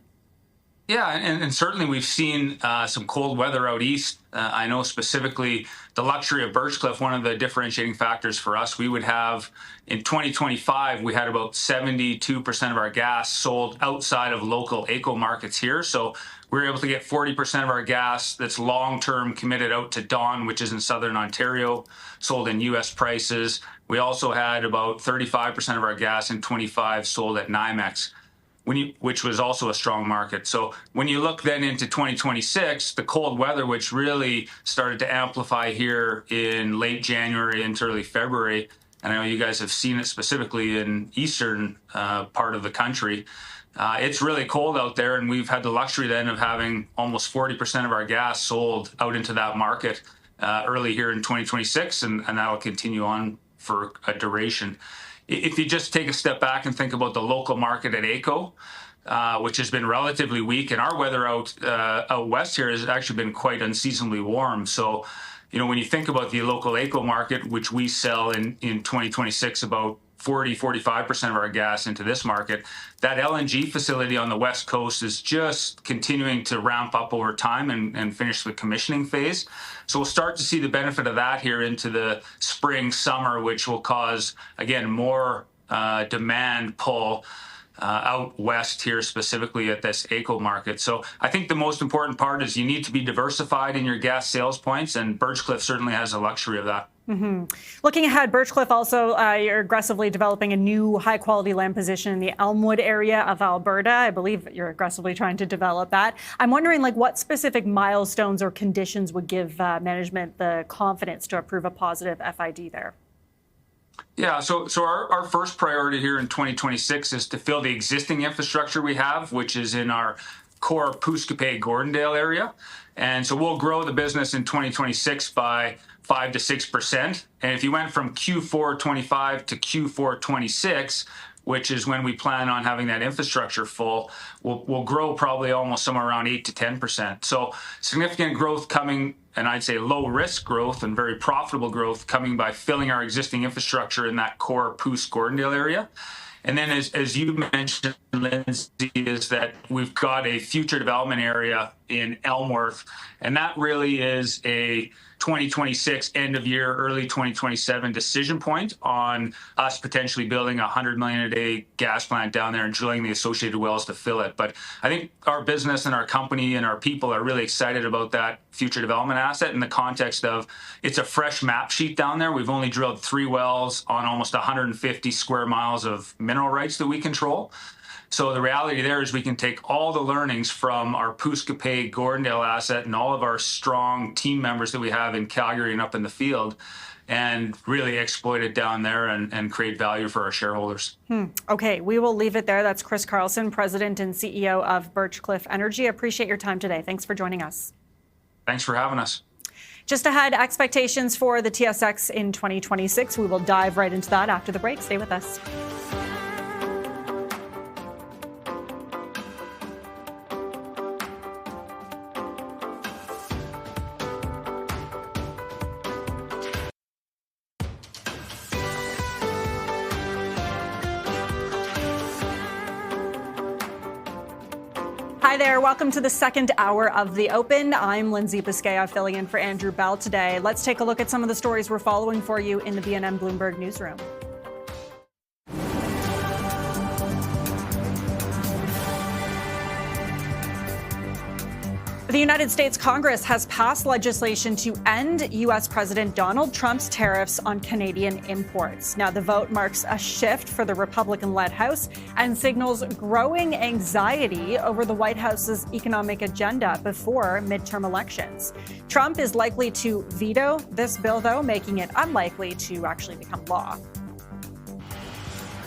Yeah, and certainly we've seen some cold weather out east. I know specifically the luxury of Birchcliff, one of the differentiating factors for us, we would have in 2025, we had about 72% of our gas sold outside of local AECO markets here. So we were able to get 40% of our gas that's long-term committed out to Dawn, which is in Southern Ontario, sold in U.S. prices. We also had about 35% of our gas in 25 sold at NYMEX, which was also a strong market. So when you look then into 2026, the cold weather, which really started to amplify here in late January into early February, and I know you guys have seen it specifically in eastern part of the country, it's really cold out there, and we've had the luxury then of having almost 40% of our gas sold out into that market early here in 2026, and that'll continue on for a duration. If you just take a step back and think about the local market at AECO, which has been relatively weak, and our weather out west here has actually been quite unseasonably warm. So, you know, when you think about the local AECO market, which we sell in 2026 about 45% of our gas into this market, that LNG facility on the West Coast is just continuing to ramp up over time and finish the commissioning phase. So we'll start to see the benefit of that here into the spring, summer, which will cause, again, more demand pull out west here, specifically at this AECO market. So I think the most important part is you need to be diversified in your gas sales points, and Birchcliff certainly has the luxury of that. Mm-hmm. Looking ahead, Birchcliff also, you're aggressively developing a new high-quality land position in the Elmwood area of Alberta. I believe you're aggressively trying to develop that. I'm wondering, like, what specific milestones or conditions would give management the confidence to approve a positive FID there? Yeah, so our first priority here in 2026 is to fill the existing infrastructure we have, which is in our core Pouce-Coupé-Gordondale area. And so we'll grow the business in 2026 by 5 to 6%. And if you went from Q4 25 to Q4 26, which is when we plan on having that infrastructure full, we'll grow probably almost somewhere around 8 to 10%. So significant growth coming, and I'd say low risk growth and very profitable growth coming by filling our existing infrastructure in that core Pouce-Gordondale area. And then as you mentioned, Lindsay, is that we've got a future development area in Elmworth, and that really is a 2026 end of year, early 2027 decision point on us potentially building a 100 million a day gas plant down there and drilling the associated wells to fill it. But I think our business and our company and our people are really excited about that future development asset in the context of it's a fresh map sheet down there. We've only drilled 3 wells on almost 150 square miles of mineral rights that we control. So the reality there is we can take all the learnings from our Pouce-Coupé-Gordondale asset and all of our strong team members that we have in Calgary and up in the field and really exploit it down there and create value for our shareholders. Okay, we will leave it there. That's Chris Carlson, President and CEO of Birchcliff Energy. Appreciate your time today. Thanks for joining us. Thanks for having us. Just ahead, expectations for the TSX in 2026. We will dive right into that after the break. Stay with us. Hi there. Welcome to the second hour of The Open. I'm Lindsay Biscaya, filling in for Andrew Bell today. Let's take a look at some of the stories we're following for you in the BNN Bloomberg newsroom. The United States Congress has passed legislation to end U.S. President Donald Trump's tariffs on Canadian imports. Now, the vote marks a shift for the Republican-led House and signals growing anxiety over the White House's economic agenda before midterm elections. Trump is likely to veto this bill, though, making it unlikely to actually become law.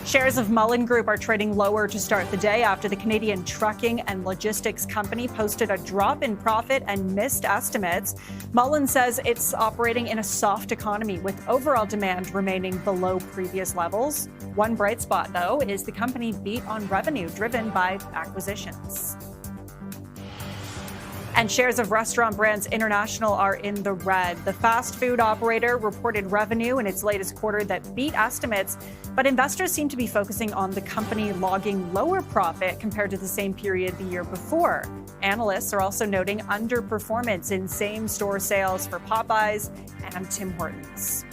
Shares of Mullen Group are trading lower to start the day after the Canadian trucking and logistics company posted a drop in profit and missed estimates. Mullen says it's operating in a soft economy with overall demand remaining below previous levels. One bright spot, though, is the company beat on revenue driven by acquisitions. And shares of Restaurant Brands International are in the red. The fast food operator reported revenue in its latest quarter that beat estimates, but investors seem to be focusing on the company logging lower profit compared to the same period the year before. Analysts are also noting underperformance in same-store sales for Popeyes and Tim Hortons.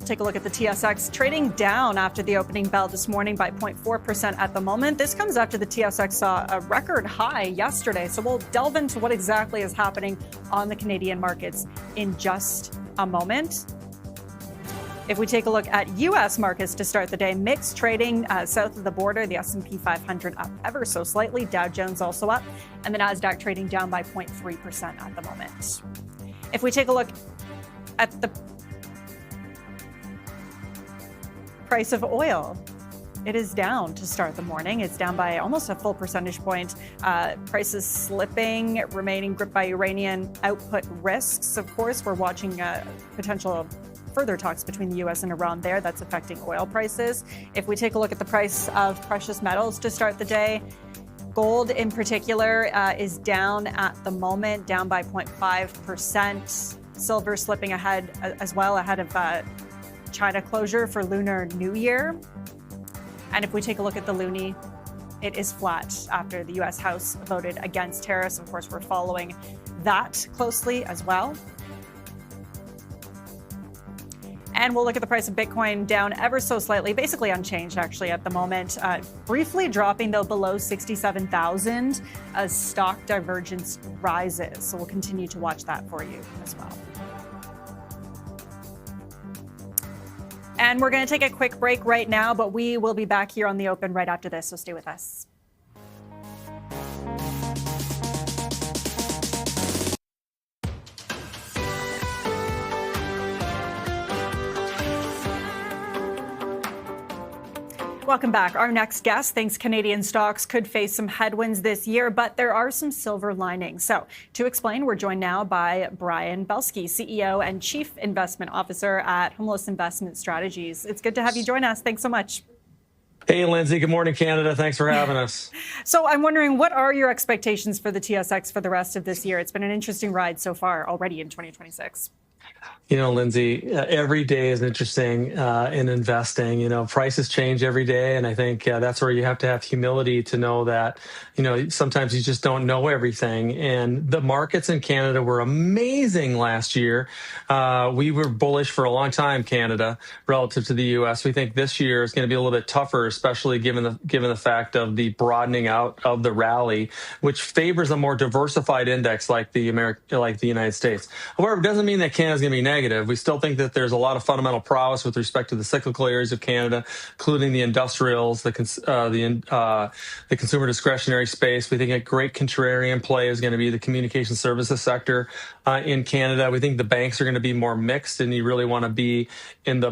Take a look at the TSX trading down after the opening bell this morning by 0.4% at the moment. This comes after the TSX saw a record high yesterday. So we'll delve into what exactly is happening on the Canadian markets in just a moment. If we take a look at U.S. markets to start the day, mixed trading south of the border, the S&P 500 up ever so slightly, Dow Jones also up, and the Nasdaq trading down by 0.3% at the moment. If we take a look at the price of oil, it is down to start the morning. It's down by almost a full percentage point. Prices slipping, remaining gripped by Iranian output risks. Of course, we're watching potential further talks between the U.S. and Iran there. That's affecting oil prices. If we take a look at the price of precious metals to start the day, gold in particular is down at the moment, down by 0.5%. Silver slipping ahead as well, ahead of China closure for Lunar New Year. And if we take a look at the loonie, it is flat after the U.S. House voted against tariffs. Of course, we're following that closely as well. And we'll look at the price of Bitcoin down ever so slightly, basically unchanged actually at the moment. Briefly dropping though below 67,000 as stock divergence rises. So we'll continue to watch that for you as well. And we're going to take a quick break right now, but we will be back here on The Open right after this, so stay with us. Welcome back. Our next guest thinks Canadian stocks could face some headwinds this year, but there are some silver linings. So to explain, we're joined now by Brian Belsky, CEO and Chief Investment Officer at Humulus Investment Strategies. It's good to have you join us. Thanks so much. Hey, Lindsay. Good morning, Canada. Thanks for having us. So I'm wondering, what are your expectations for the TSX for the rest of this year? It's been an interesting ride so far already in 2026. You know, Lindsay, every day is interesting in investing. You know, prices change every day. And I think that's where you have to have humility to know that, you know, sometimes you just don't know everything. And the markets in Canada were amazing last year. We were bullish for a long time, Canada, relative to the U.S. We think this year is going to be a little bit tougher, especially given the fact of the broadening out of the rally, which favors a more diversified index like the United States. However, it doesn't mean that Canada's going to be negative. We still think that there's a lot of fundamental prowess with respect to the cyclical areas of Canada, including the industrials, the consumer discretionary space. We think a great contrarian play is going to be the communication services sector in Canada. We think the banks are going to be more mixed, and you really want to be in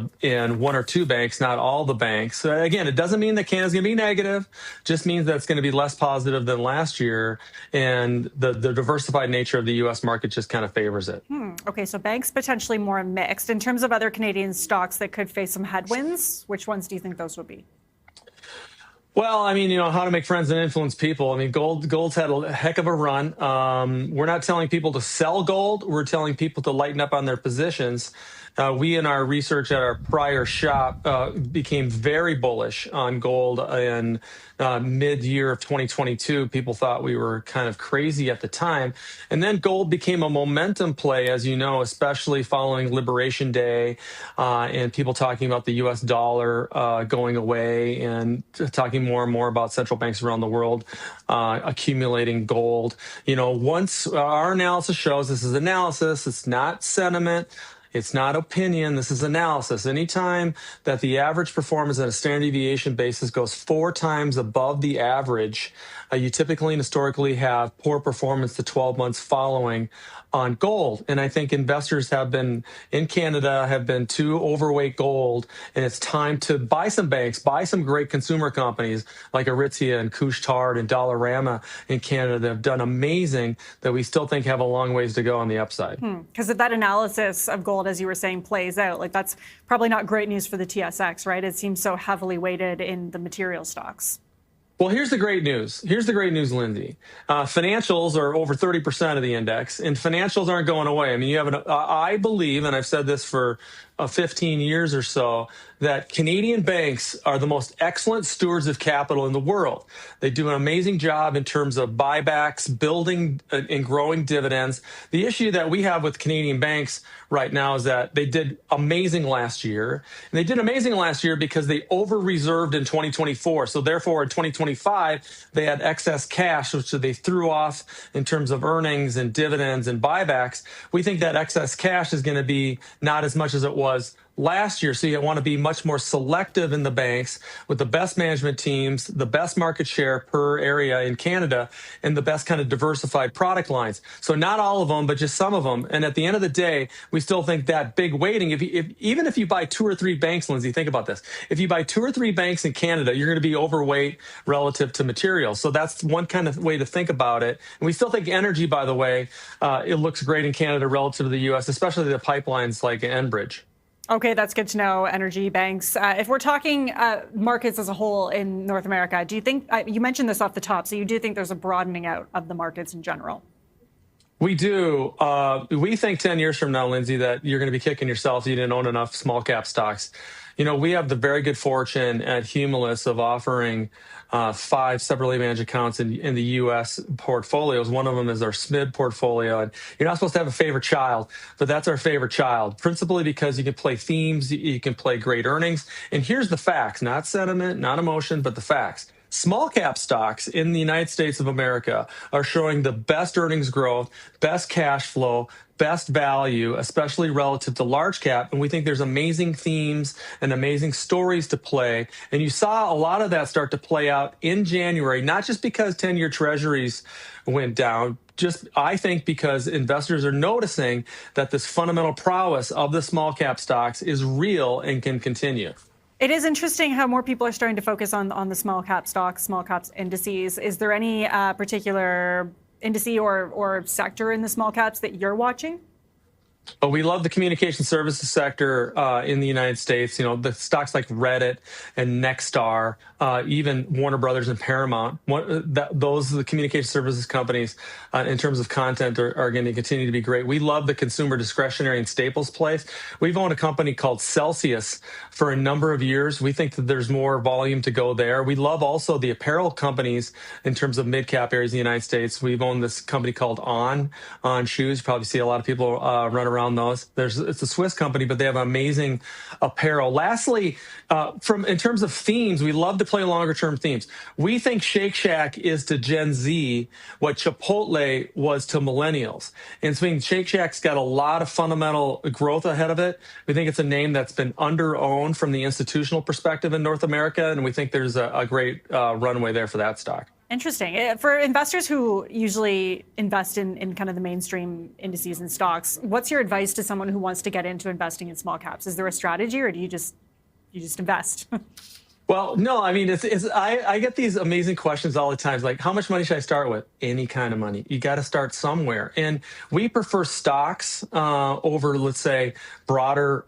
one or two banks, not all the banks. So again, it doesn't mean that Canada's going to be negative; just means that it's going to be less positive than last year, and the diversified nature of the U.S. market just kind of favors it. Okay, so banks potentially more mixed. In terms of other Canadian stocks that could face some headwinds, which ones do you think those would be? Well, I mean, you know, how to make friends and influence people. I mean, gold's had a heck of a run. We're not telling people to sell gold. We're telling people to lighten up on their positions. We, in our research at our prior shop, became very bullish on gold in mid-year of 2022. People thought we were kind of crazy at the time. And then gold became a momentum play, as you know, especially following Liberation Day and people talking about the U.S. dollar going away and talking more and more about central banks around the world accumulating gold. You know, once our analysis shows, this is analysis, it's not sentiment. It's not opinion. This is analysis. Anytime that the average performance on a standard deviation basis goes 4 times above the average, you typically and historically have poor performance the 12 months following on gold. And I think investors in Canada have been too overweight gold, and it's time to buy some banks, buy some great consumer companies like Aritzia and Couche-Tard and Dollarama in Canada that have done amazing, that we still think have a long ways to go on the upside. Because if that analysis of gold, as you were saying, plays out, like that's probably not great news for the TSX, right? It seems so heavily weighted in the material stocks. Well, here's the great news. Here's the great news, Lindsay. Financials are over 30% of the index, and financials aren't going away. I mean, you have I believe, and I've said this for 15 years or so, that Canadian banks are the most excellent stewards of capital in the world. They do an amazing job in terms of buybacks, building and growing dividends. The issue that we have with Canadian banks right now is that they did amazing last year. And they did amazing last year because they over-reserved in 2024. So therefore, in 2025, they had excess cash, which they threw off in terms of earnings and dividends and buybacks. We think that excess cash is going to be not as much as it was last year. So you want to be much more selective in the banks with the best management teams, the best market share per area in Canada, and the best kind of diversified product lines. So not all of them, but just some of them. And at the end of the day, we still think that big weighting, even if you buy 2 or 3 banks, Lindsay, think about this. If you buy 2 or 3 banks in Canada, you're going to be overweight relative to materials. So that's one kind of way to think about it. And we still think energy, by the way, it looks great in Canada relative to the U.S., especially the pipelines like Enbridge. Okay, that's good to know, energy banks. If we're talking markets as a whole in North America, do you think, you mentioned this off the top, so you do think there's a broadening out of the markets in general? We do. We think 10 years from now, Lindsay, that you're going to be kicking yourself if you didn't own enough small cap stocks. You know, we have the very good fortune at Humulus of offering 5 separately managed accounts in the U.S. portfolios. One of them is our SMID portfolio. And you're not supposed to have a favorite child, but that's our favorite child, principally because you can play themes, you can play great earnings. And here's the facts, not sentiment, not emotion, but the facts. Small cap stocks in the United States of America are showing the best earnings growth, best cash flow, best value, especially relative to large cap. And we think there's amazing themes and amazing stories to play. And you saw a lot of that start to play out in January, not just because 10-year treasuries went down, just I think because investors are noticing that this fundamental prowess of the small cap stocks is real and can continue. It is interesting how more people are starting to focus on the small cap stocks, small caps indices. Is there any particular indice or sector in the small caps that you're watching? But we love the communication services sector in the United States. You know, the stocks like Reddit and Nexstar, even Warner Brothers and Paramount. Those are the communication services companies in terms of content are going to continue to be great. We love the consumer discretionary and staples place. We've owned a company called Celsius for a number of years. We think that there's more volume to go there. We love also the apparel companies in terms of mid-cap areas in the United States. We've owned this company called On Shoes. You probably see a lot of people run around those. It's a Swiss company, but they have amazing apparel. Lastly, in terms of themes, we love to play longer term themes. We think Shake Shack is to Gen Z what Chipotle was to millennials. And so Shake Shack's got a lot of fundamental growth ahead of it. We think it's a name that's been under-owned from the institutional perspective in North America, and we think there's a great runway there for that stock. Interesting. For investors who usually invest in kind of the mainstream indices and stocks, what's your advice to someone who wants to get into investing in small caps? Is there a strategy, or do you just invest? Well, no, I mean, I get these amazing questions all the time. Like, how much money should I start with? Any kind of money. You got to start somewhere. And we prefer stocks over, let's say, broader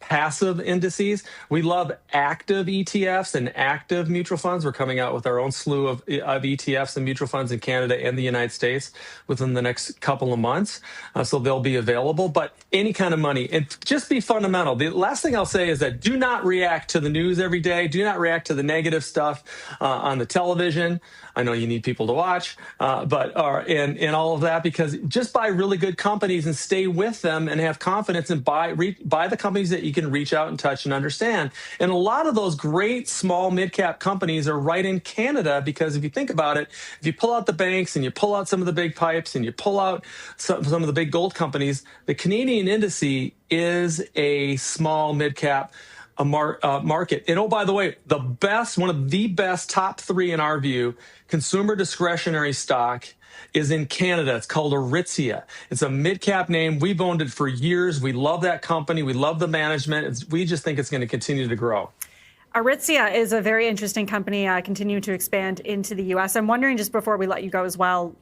passive indices. We love active ETFs and active mutual funds. We're coming out with our own slew of ETFs and mutual funds in Canada and the United States within the next couple of months. So they'll be available, but any kind of money, and just be fundamental. The last thing I'll say is that do not react to the news every day. Do not react to the negative stuff on the television. I know you need people to watch, but all of that, because just buy really good companies and stay with them and have confidence and buy the companies that you can reach out and touch and understand. And a lot of those great small mid-cap companies are right in Canada, because if you think about it, if you pull out the banks and you pull out some of the big pipes and you pull out some of the big gold companies, the Canadian indice is a small mid-cap market. And oh, by the way, one of the best top three in our view, consumer discretionary stock is in Canada. It's called Aritzia. It's a mid-cap name. We've owned it for years. We love that company. We love the management. We just think it's going to continue to grow. Aritzia is a very interesting company, continuing to expand into the U.S. I'm wondering, just before we let you go as well,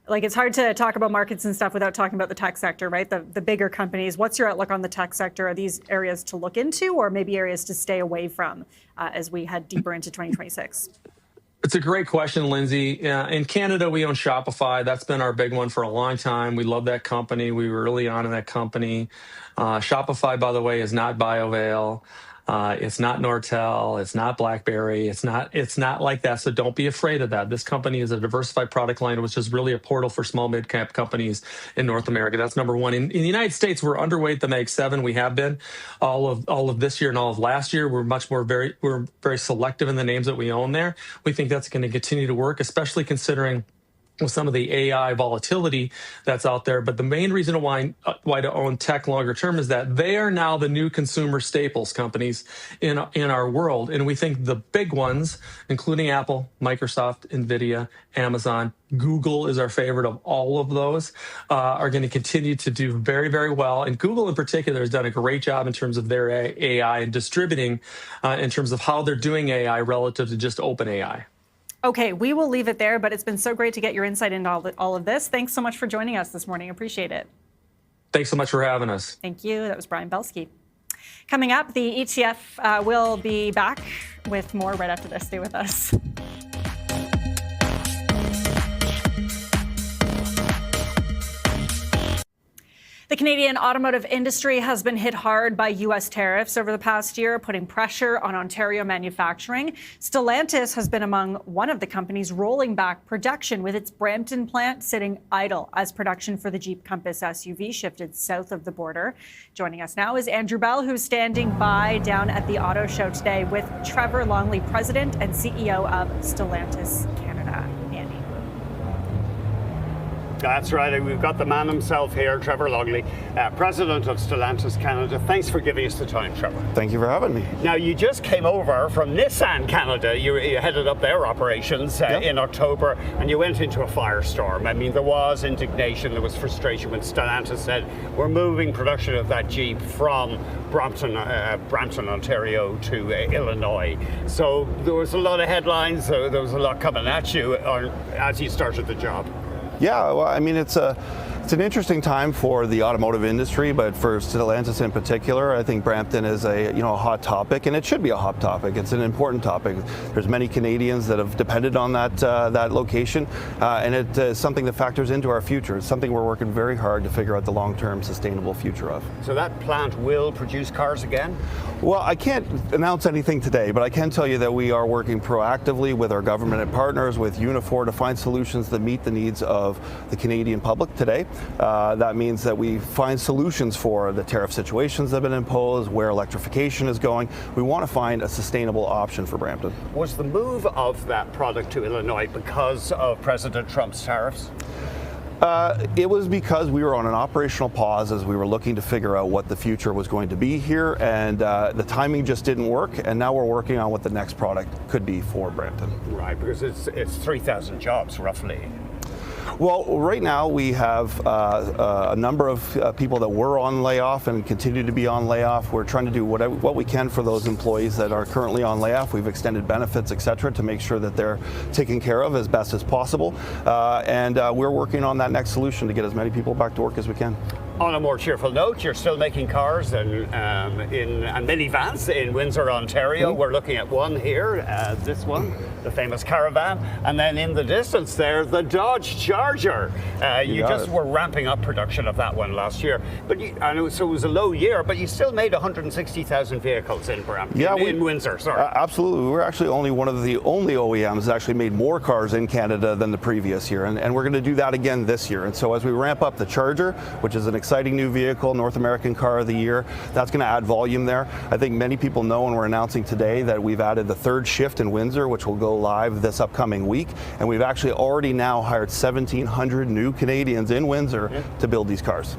like, it's hard to talk about markets and stuff without talking about the tech sector, right? The bigger companies. What's your outlook on the tech sector? Are these areas to look into, or maybe areas to stay away from as we head deeper into 2026? It's a great question, Lindsay. In Canada, we own Shopify. That's been our big one for a long time. We love that company. We were early on in that company. Shopify, by the way, is not BioVale. It's not Nortel. It's not BlackBerry. It's not like that. So don't be afraid of that. This company is a diversified product line, which is really a portal for small mid-cap companies in North America. That's number one. In the United States, we're underweight the Mag 7. We have been all of this year and all of last year. We're very selective in the names that we own there. We think that's going to continue to work, especially considering with some of the AI volatility that's out there. But the main reason why to own tech longer term is that they are now the new consumer staples companies in our world. And we think the big ones, including Apple, Microsoft, NVIDIA, Amazon, Google is our favorite of all of those, are going to continue to do very, very well. And Google in particular has done a great job in terms of their AI and distributing in terms of how they're doing AI relative to just open AI. Okay, we will leave it there, but it's been so great to get your insight into all of this. Thanks so much for joining us this morning. Appreciate it. Thanks so much for having us. Thank you. That was Brian Belsky. Coming up, the ETF will be back with more right after this. Stay with us. The Canadian automotive industry has been hit hard by U.S. tariffs over the past year, putting pressure on Ontario manufacturing. Stellantis has been among one of the companies rolling back production, with its Brampton plant sitting idle as production for the Jeep Compass SUV shifted south of the border. Joining us now is Andrew Bell, who's standing by down at the auto show today with Trevor Longley, president and CEO of Stellantis Canada. Andy. That's right. We've got the man himself here, Trevor Logley, president of Stellantis Canada. Thanks for giving us the time, Trevor. Thank you for having me. Now, you just came over from Nissan Canada. You headed up their operations in October, and you went into a firestorm. I mean, there was indignation, there was frustration when Stellantis said, we're moving production of that Jeep from Brampton, Ontario to Illinois. So there was a lot of headlines, there was a lot coming at you as you started the job. Yeah, well, I mean, it's an interesting time for the automotive industry, but for Stellantis in particular, I think Brampton is a hot topic, and it should be a hot topic. It's an important topic. There's many Canadians that have depended on that location, and it is something that factors into our future. It's something we're working very hard to figure out the long-term sustainable future of. So that plant will produce cars again? Well, I can't announce anything today, but I can tell you that we are working proactively with our government partners, with Unifor, to find solutions that meet the needs of the Canadian public today. That means that we find solutions for the tariff situations that have been imposed, where electrification is going. We want to find a sustainable option for Brampton. Was the move of that product to Illinois because of President Trump's tariffs? It was because we were on an operational pause as we were looking to figure out what the future was going to be here, and the timing just didn't work, and now we're working on what the next product could be for Brampton. Right, because it's 3,000 jobs roughly. Well, right now we have a number of people that were on layoff and continue to be on layoff. We're trying to do what we can for those employees that are currently on layoff. We've extended benefits, et cetera, to make sure that they're taken care of as best as possible. And we're working on that next solution to get as many people back to work as we can. On a more cheerful note, you're still making cars and minivans in Windsor, Ontario. Mm-hmm. We're looking at one here, this one, the famous Caravan, and then in the distance there, the Dodge Charger. You just were ramping up production of that one last year, but I know so it was a low year, but you still made 160,000 vehicles in Brampton, in Windsor. Sorry, absolutely. We're actually one of the only OEMs that actually made more cars in Canada than the previous year, and we're going to do that again this year. And so as we ramp up the Charger, which is an exciting new vehicle, North American Car of the Year, that's going to add volume there. I think many people know, and we're announcing today, that we've added the third shift in Windsor, which will go live this upcoming week, and we've actually already now hired 1,700 new Canadians in Windsor to build these cars.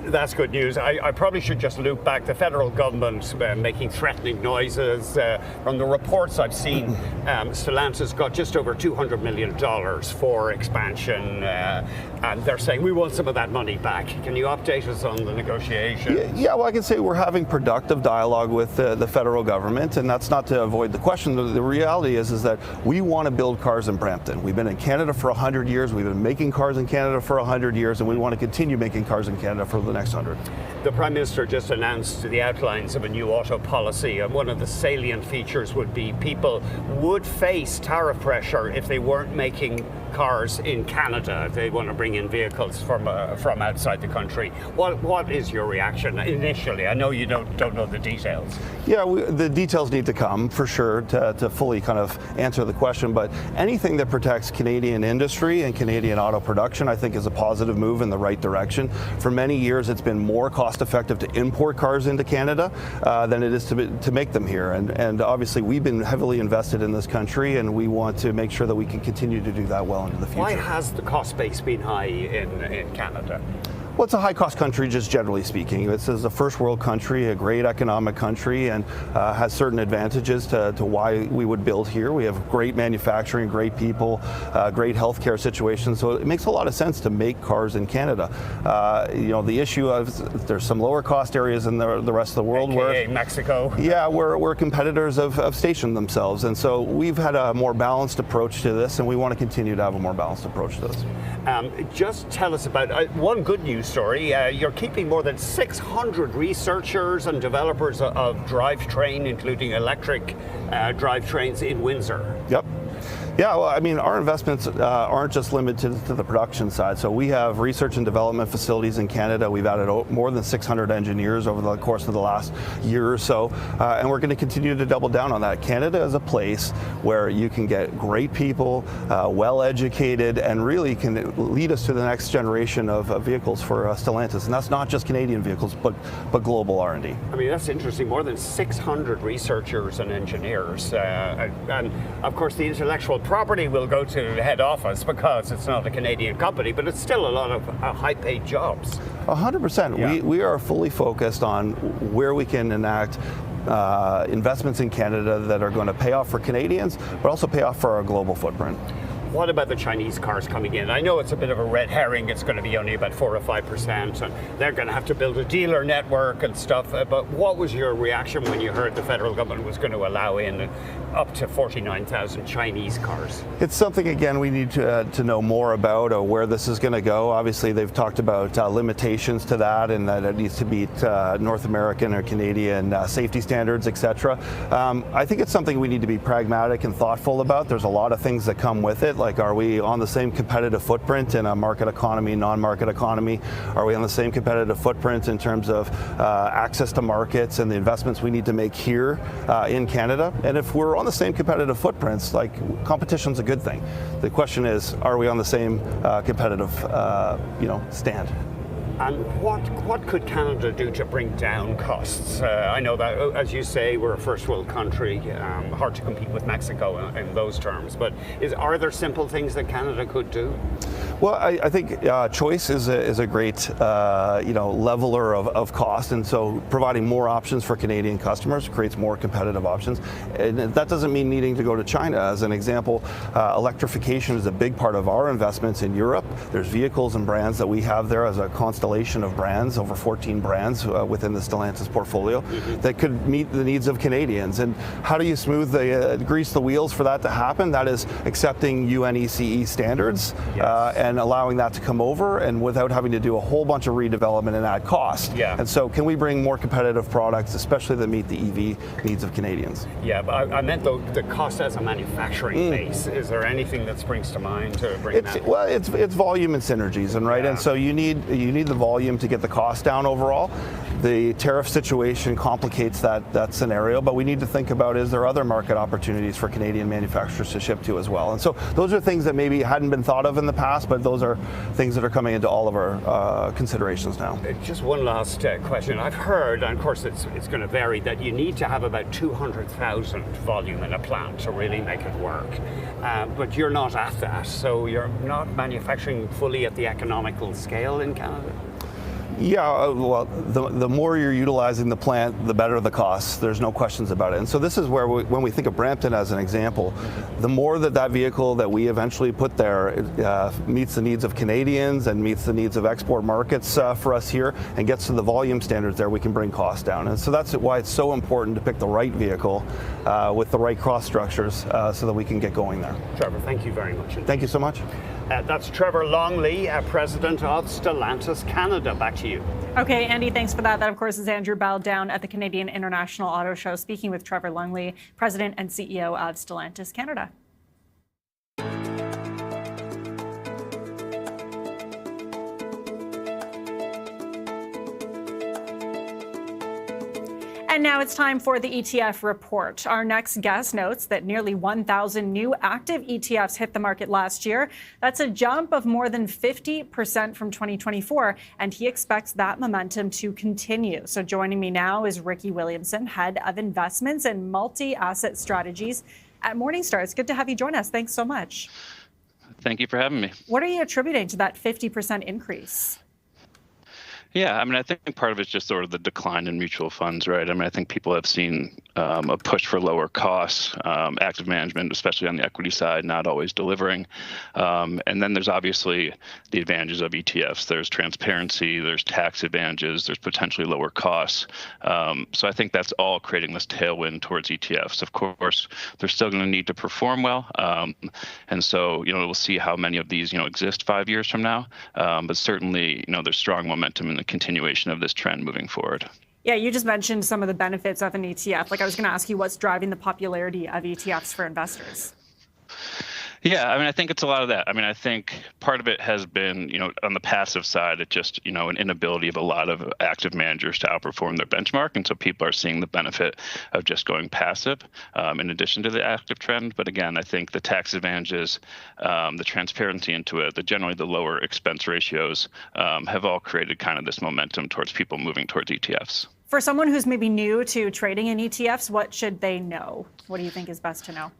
That's good news. I probably should just loop back. The federal government making threatening noises. From the reports I've seen, Stellantis got just over $200 million for expansion, and they're saying we want some of that money back. Can you update us on the negotiations? Yeah, well, I can say we're having productive dialogue with the federal government, and that's not to avoid the question. The reality is that we want to build cars in Brampton. We've been in Canada for 100 years. We've been making cars in Canada for 100 years, and we want to continue making cars in Canada for the next 100. The Prime Minister just announced the outlines of a new auto policy, and one of the salient features would be people would face tariff pressure if they weren't making cars in Canada, if they want to bring in vehicles from outside the country. What is your reaction initially? I know you don't know the details. Yeah, the details need to come for sure to fully kind of answer the question, but anything that protects Canadian industry and Canadian auto production, I think, is a positive move in the right direction. For many years, it's been more cost effective to import cars into Canada than it is to make them here, and obviously we've been heavily invested in this country, and we want to make sure that we can continue to do that well into the future. Why has the cost base been high in Canada? Well, it's a high-cost country, just generally speaking. This is a first-world country, a great economic country, and has certain advantages to why we would build here. We have great manufacturing, great people, great healthcare situations, so it makes a lot of sense to make cars in Canada. The issue of there's some lower-cost areas in the rest of the world where Mexico. Yeah, where competitors have stationed themselves, and so we've had a more balanced approach to this, and we want to continue to have a more balanced approach to this. Just tell us about one good news story. You're keeping more than 600 researchers and developers of drivetrain, including electric drivetrains in Windsor. Yep. Yeah, well, I mean, our investments aren't just limited to the production side. So we have research and development facilities in Canada. We've added more than 600 engineers over the course of the last year or so, and we're going to continue to double down on that. Canada is a place where you can get great people, well-educated, and really can lead us to the next generation of vehicles for Stellantis. And that's not just Canadian vehicles, but global R&D. I mean, that's interesting. More than 600 researchers and engineers. And of course, the intellectual property will go to the head office because it's not a Canadian company, but it's still a lot of high-paid jobs. 100%. Yeah. We are fully focused on where we can enact investments in Canada that are going to pay off for Canadians, but also pay off for our global footprint. What about the Chinese cars coming in? I know it's a bit of a red herring. It's going to be only about 4 or 5%, and they're going to have to build a dealer network and stuff. But what was your reaction when you heard the federal government was going to allow in up to 49,000 Chinese cars? It's something, again, we need to know more about where this is going to go. Obviously, they've talked about limitations to that, and that it needs to meet North American or Canadian safety standards, etc. I think it's something we need to be pragmatic and thoughtful about. There's a lot of things that come with it. Like, are we on the same competitive footprint in a market economy, non-market economy? Are we on the same competitive footprint in terms of access to markets and the investments we need to make here in Canada? And if we're on the same competitive footprints, like, competition's a good thing. The question is, are we on the same competitive, stand? And what could Canada do to bring down costs? I know that, as you say, we're a first world country, hard to compete with Mexico in those terms, but are there simple things that Canada could do? Well, I think choice is a great leveler of cost, and so providing more options for Canadian customers creates more competitive options. And that doesn't mean needing to go to China. As an example, electrification is a big part of our investments in Europe. There's vehicles and brands that we have there as a constellation of brands, over 14 brands within the Stellantis portfolio, that could meet the needs of Canadians. And how do you grease the wheels for that to happen? That is accepting UNECE standards. Yes. And allowing that to come over, and without having to do a whole bunch of redevelopment and add cost. Yeah. And so can we bring more competitive products, especially that meet the EV needs of Canadians? Yeah, but I meant the cost as a manufacturing base. Is there anything that springs to mind to bring that? Well, it's volume and synergies, and right, and so you need the volume to get the cost down overall. The tariff situation complicates that scenario, but we need to think about, is there other market opportunities for Canadian manufacturers to ship to as well? And so those are things that maybe hadn't been thought of in the past, but those are things that are coming into all of our considerations now. Just one last question. I've heard, and of course it's going to vary, that you need to have about 200,000 volume in a plant to really make it work. But you're not at that, so you're not manufacturing fully at the economical scale in Canada? Yeah, well, the more you're utilizing the plant, the better the costs. There's no questions about it. And so this is where, when we think of Brampton as an example, the more that vehicle that we eventually put there meets the needs of Canadians and meets the needs of export markets for us here and gets to the volume standards there, we can bring costs down. And so that's why it's so important to pick the right vehicle with the right cost structures so that we can get going there. Trevor, thank you very much. Thank you so much. That's Trevor Longley, President of Stellantis Canada. Back to you. Okay, Andy, thanks for that. That, of course, is Andrew Bell down at the Canadian International Auto Show, speaking with Trevor Longley, President and CEO of Stellantis Canada. And now it's time for the ETF report. Our next guest notes that nearly 1,000 new active ETFs hit the market last year. That's a jump of more than 50% from 2024, and he expects that momentum to continue. So joining me now is Ricky Williamson, Head of Investments and Multi-Asset Strategies at Morningstar. It's good to have you join us. Thanks so much. Thank you for having me. What are you attributing to that 50% increase? Yeah, I mean, I think part of it's just sort of the decline in mutual funds, right? I mean, I think people have seen a push for lower costs, active management, especially on the equity side, not always delivering. And then there's obviously the advantages of ETFs. There's transparency, there's tax advantages, there's potentially lower costs. So I think that's all creating this tailwind towards ETFs. Of course, they're still going to need to perform well. And so, we'll see how many of these, exist 5 years from now. But certainly, there's strong momentum in the continuation of this trend moving forward. Yeah, you just mentioned some of the benefits of an ETF. Like, I was going to ask you, what's driving the popularity of ETFs for investors? Yeah, I mean, I think it's a lot of that. I mean, I think part of it has been, on the passive side, it's just, an inability of a lot of active managers to outperform their benchmark. And so people are seeing the benefit of just going passive in addition to the active trend. But again, I think the tax advantages, the transparency into it, generally the lower expense ratios have all created kind of this momentum towards people moving towards ETFs. For someone who's maybe new to trading in ETFs, what should they know? What do you think is best to know?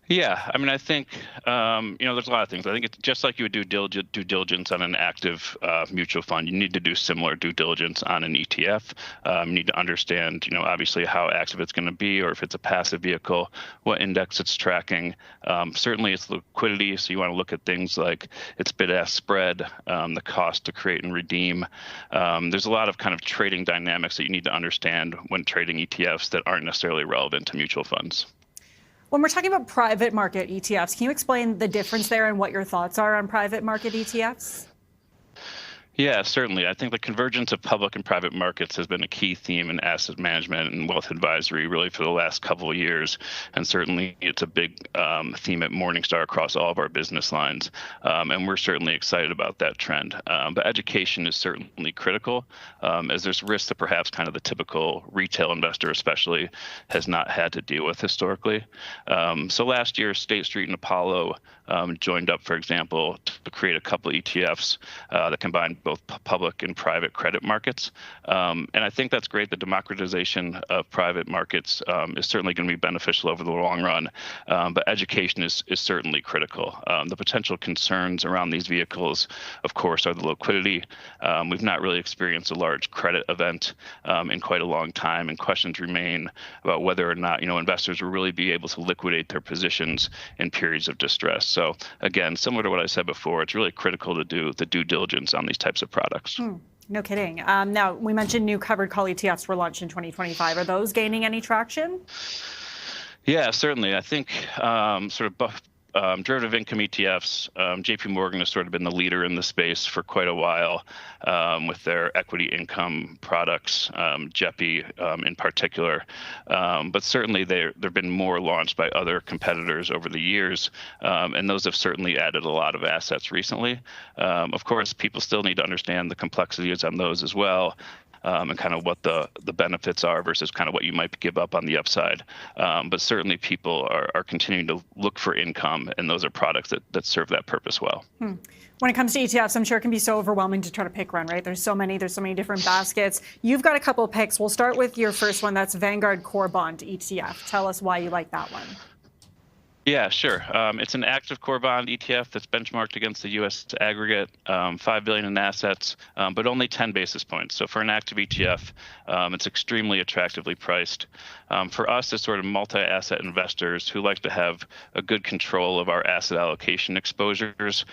Yeah, I mean, I think there's a lot of things. I think it's just like you would do due diligence on an active mutual fund. You need to do similar due diligence on an ETF. You need to understand, obviously how active it's going to be, or if it's a passive vehicle, what index it's tracking. Certainly, it's liquidity, so you want to look at things like its bid-ask spread, the cost to create and redeem. There's a lot of kind of trading dynamics that you need to understand when trading ETFs that aren't necessarily relevant to mutual funds. When we're talking about private market ETFs, can you explain the difference there and what your thoughts are on private market ETFs? Yeah, certainly. I think the convergence of public and private markets has been a key theme in asset management and wealth advisory really for the last couple of years. And certainly it's a big theme at Morningstar across all of our business lines. And we're certainly excited about that trend. But education is certainly critical as there's risks that perhaps kind of the typical retail investor especially has not had to deal with historically. So last year, State Street and Apollo joined up, for example, to create a couple of ETFs that combine both public and private credit markets. And I think that's great. The democratization of private markets is certainly going to be beneficial over the long run. But education is certainly critical. The potential concerns around these vehicles, of course, are the liquidity. We've not really experienced a large credit event in quite a long time, and questions remain about whether or not investors will really be able to liquidate their positions in periods of distress. So again, similar to what I said before, it's really critical to do the due diligence on these types of products. No kidding. Now, we mentioned new covered call ETFs were launched in 2025. Are those gaining any traction? Yeah, certainly. I think derivative income ETFs, JP Morgan has sort of been the leader in the space for quite a while with their equity income products, JEPI in particular. But certainly there have been more launched by other competitors over the years, and those have certainly added a lot of assets recently. Of course, people still need to understand the complexities on those as well. And kind of what the benefits are versus kind of what you might give up on the upside. But certainly people are continuing to look for income, and those are products that serve that purpose well. When it comes to ETFs, I'm sure it can be so overwhelming to try to pick one, right? There's so many different baskets. You've got a couple of picks. We'll start with your first one. That's Vanguard Core Bond ETF. Tell us why you like that one. Yeah, sure. It's an active core bond ETF that's benchmarked against the U.S. aggregate, $5 billion in assets, but only 10 basis points. So for an active ETF, it's extremely attractively priced. For us as sort of multi-asset investors who like to have a good control of our asset allocation exposures,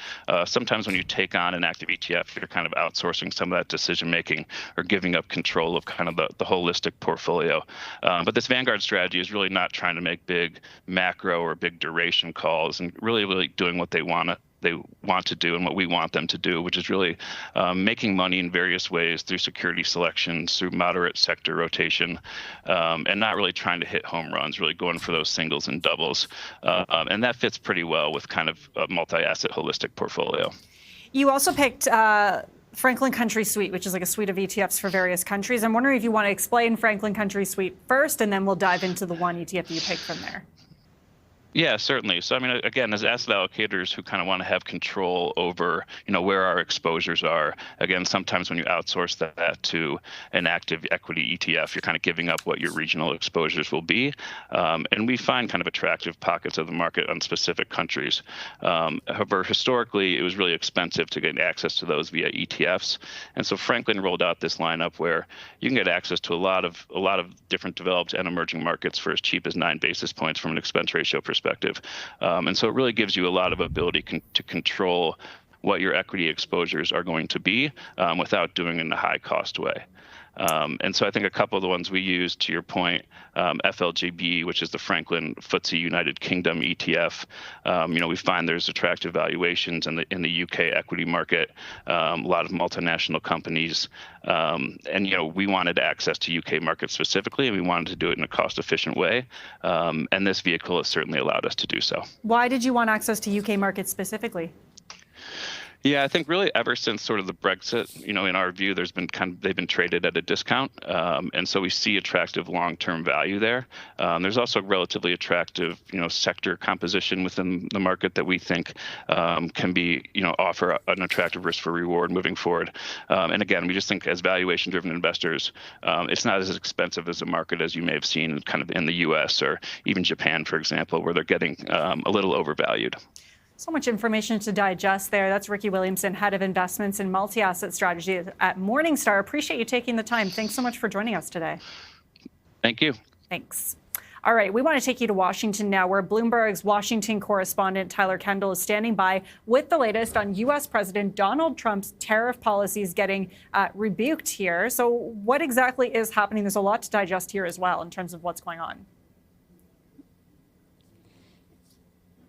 sometimes when you take on an active ETF, you're kind of outsourcing some of that decision making or giving up control of kind of the holistic portfolio. But this Vanguard strategy is really not trying to make big macro or big duration calls, and really doing what they want to do and what we want them to do, which is really making money in various ways through security selections, through moderate sector rotation, and not really trying to hit home runs, really going for those singles and doubles. And that fits pretty well with kind of a multi-asset holistic portfolio. You also picked Franklin Country Suite, which is like a suite of ETFs for various countries. I'm wondering if you want to explain Franklin Country Suite first, and then we'll dive into the one ETF that you picked from there. Yeah, certainly. So, I mean, again, as asset allocators who kind of want to have control over, where our exposures are, again, sometimes when you outsource that to an active equity ETF, you're kind of giving up what your regional exposures will be. And we find kind of attractive pockets of the market on specific countries. However, historically, it was really expensive to get access to those via ETFs. And so Franklin rolled out this lineup where you can get access to a lot of different developed and emerging markets for as cheap as 9 basis points from an expense ratio perspective. And so it really gives you a lot of ability to control what your equity exposures are going to be without doing it in a high cost way. And so I think a couple of the ones we use, to your point, FLGB, which is the Franklin FTSE United Kingdom ETF, we find there's attractive valuations in the UK equity market, a lot of multinational companies, and we wanted access to UK markets specifically, and we wanted to do it in a cost-efficient way, and this vehicle has certainly allowed us to do so. Why did you want access to UK markets specifically? Yeah, I think really ever since sort of the Brexit, in our view, they've been traded at a discount, and so we see attractive long-term value there. There's also relatively attractive, sector composition within the market that we think can be, offer an attractive risk for reward moving forward. And again, we just think as valuation-driven investors, it's not as expensive as a market as you may have seen kind of in the U.S. or even Japan, for example, where they're getting a little overvalued. So much information to digest there. That's Ricky Williamson, Head of Investments and Multi-Asset Strategy at Morningstar. Appreciate you taking the time. Thanks so much for joining us today. Thank you. Thanks. All right, we want to take you to Washington now, where Bloomberg's Washington correspondent Tyler Kendall is standing by with the latest on U.S. President Donald Trump's tariff policies getting rebuked here. So what exactly is happening? There's a lot to digest here as well in terms of what's going on.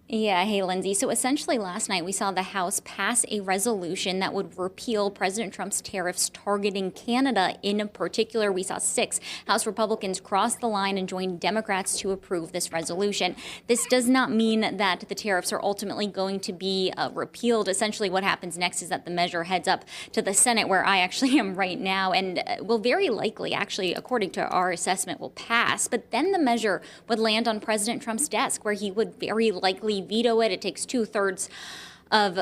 Yeah, hey, Lindsay. So essentially last night we saw the House pass a resolution that would repeal President Trump's tariffs targeting Canada. In particular, we saw 6 House Republicans cross the line and join Democrats to approve this resolution. This does not mean that the tariffs are ultimately going to be repealed. Essentially what happens next is that the measure heads up to the Senate, where I actually am right now, and will very likely, actually, according to our assessment, will pass. But then the measure would land on President Trump's desk, where he would very likely veto it. It takes 2/3 of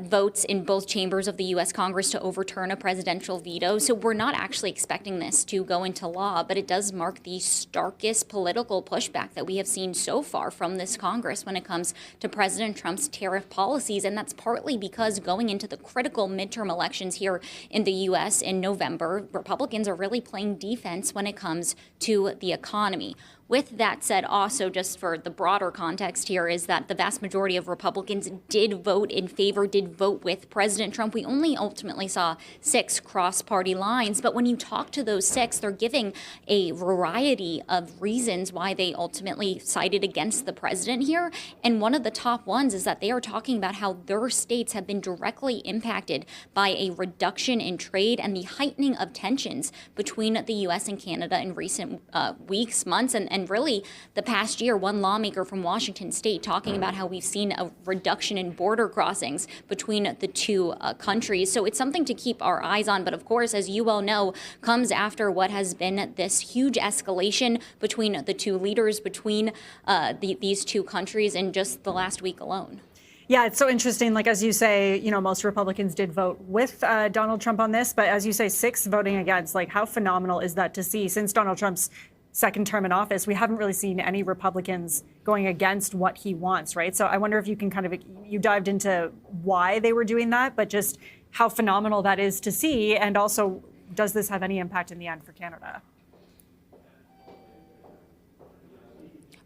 votes in both chambers of the U.S. Congress to overturn a presidential veto. So we're not actually expecting this to go into law, but it does mark the starkest political pushback that we have seen so far from this Congress when it comes to President Trump's tariff policies. And that's partly because going into the critical midterm elections here in the U.S. in November, Republicans are really playing defense when it comes to the economy. With that said, also, just for the broader context here, is that the vast majority of Republicans did vote in favor, did vote with President Trump. We only ultimately saw 6 cross-party lines. But when you talk to those 6, they're giving a variety of reasons why they ultimately sided against the president here. And one of the top ones is that they are talking about how their states have been directly impacted by a reduction in trade and the heightening of tensions between the U.S. and Canada in recent weeks, months, and really the past year. One lawmaker from Washington State talking about how we've seen a reduction in border crossings between the two countries. So it's something to keep our eyes on. But of course, as you well know, comes after what has been this huge escalation between the two leaders, between these two countries in just the last week alone. Yeah, it's so interesting. Like, as you say, most Republicans did vote with Donald Trump on this. But as you say, 6 voting against. Like, how phenomenal is that to see? Since Donald Trump's second term in office, we haven't really seen any Republicans going against what he wants, right? So I wonder if you can you dived into why they were doing that, but just how phenomenal that is to see. And also, does this have any impact in the end for Canada?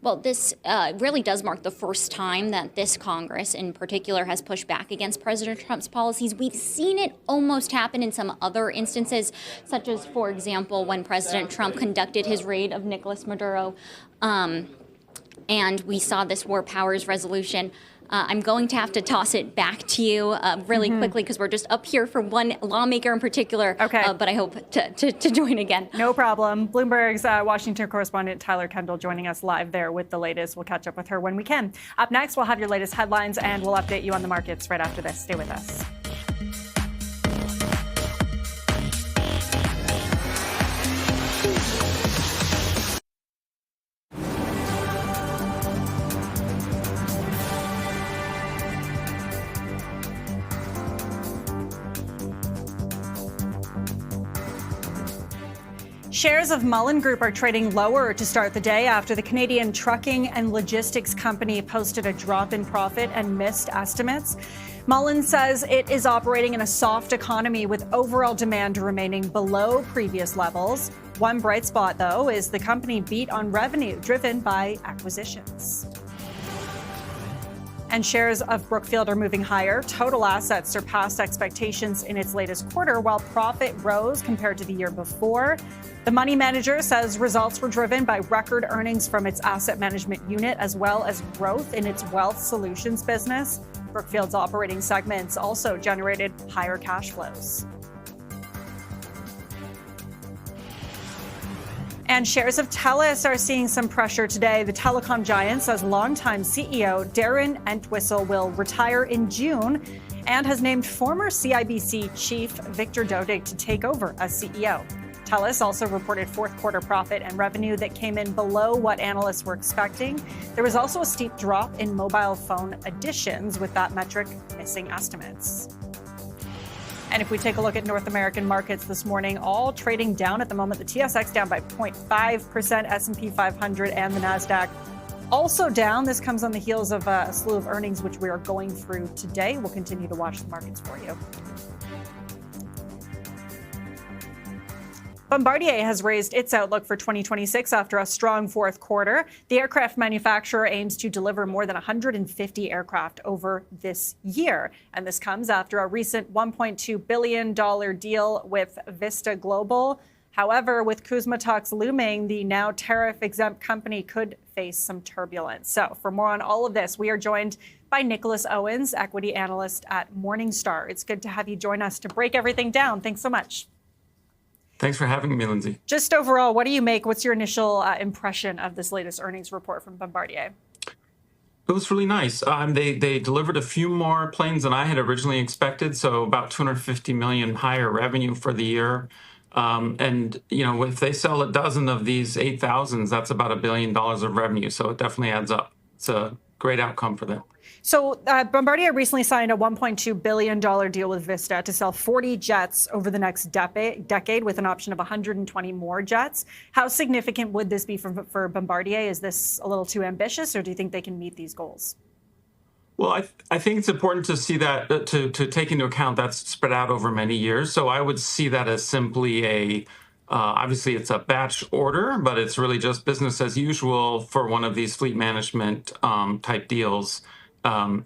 Well, this really does mark the first time that this Congress in particular has pushed back against President Trump's policies. We've seen it almost happen in some other instances, such as, for example, when President Trump conducted his raid of Nicolas Maduro. And we saw this War Powers resolution. I'm going to have to toss it back to you really quickly, because we're just up here for one lawmaker in particular. Okay. But I hope to join again. No problem. Bloomberg's Washington correspondent Tyler Kendall joining us live there with the latest. We'll catch up with her when we can. Up next, we'll have your latest headlines, and we'll update you on the markets right after this. Stay with us. Shares of Mullen Group are trading lower to start the day after the Canadian trucking and logistics company posted a drop in profit and missed estimates. Mullen says it is operating in a soft economy with overall demand remaining below previous levels. One bright spot, though, is the company beat on revenue driven by acquisitions. And shares of Brookfield are moving higher. Total assets surpassed expectations in its latest quarter, while profit rose compared to the year before. The money manager says results were driven by record earnings from its asset management unit, as well as growth in its wealth solutions business. Brookfield's operating segments also generated higher cash flows. And shares of TELUS are seeing some pressure today. The telecom giant says longtime CEO Darren Entwistle will retire in June. and has named former CIBC chief Victor Dodig to take over as CEO. TELUS also reported fourth quarter profit and revenue that came in below what analysts were expecting. There was also a steep drop in mobile phone additions, with that metric missing estimates. And if we take a look at North American markets this morning, all trading down at the moment. The TSX down by 0.5%, S&P 500 and the NASDAQ also down. This comes on the heels of a slew of earnings, which we are going through today. We'll continue to watch the markets for you. Bombardier has raised its outlook for 2026 after a strong fourth quarter. The aircraft manufacturer aims to deliver more than 150 aircraft over this year. And this comes after a recent $1.2 billion deal with Vista Global. However, with CUSMA talks looming, the now tariff-exempt company could face some turbulence. So for more on all of this, we are joined by Nicholas Owens, equity analyst at Morningstar. It's good to have you join us to break everything down. Thanks so much. Thanks for having me, Lindsay. Just overall, what do you make? What's your initial impression of this latest earnings report from Bombardier? It was really nice. They delivered a few more planes than I had originally expected, so about $250 million higher revenue for the year. And if they sell a dozen of these 8,000s, that's about $1 billion of revenue. So it definitely adds up. It's a great outcome for them. So Bombardier recently signed a $1.2 billion deal with Vista to sell 40 jets over the next decade with an option of 120 more jets. How significant would this be for Bombardier? Is this a little too ambitious, or do you think they can meet these goals? Well, I think it's important to see that, to take into account that's spread out over many years. So I would see that as simply obviously it's a batch order, but it's really just business as usual for one of these fleet management type deals.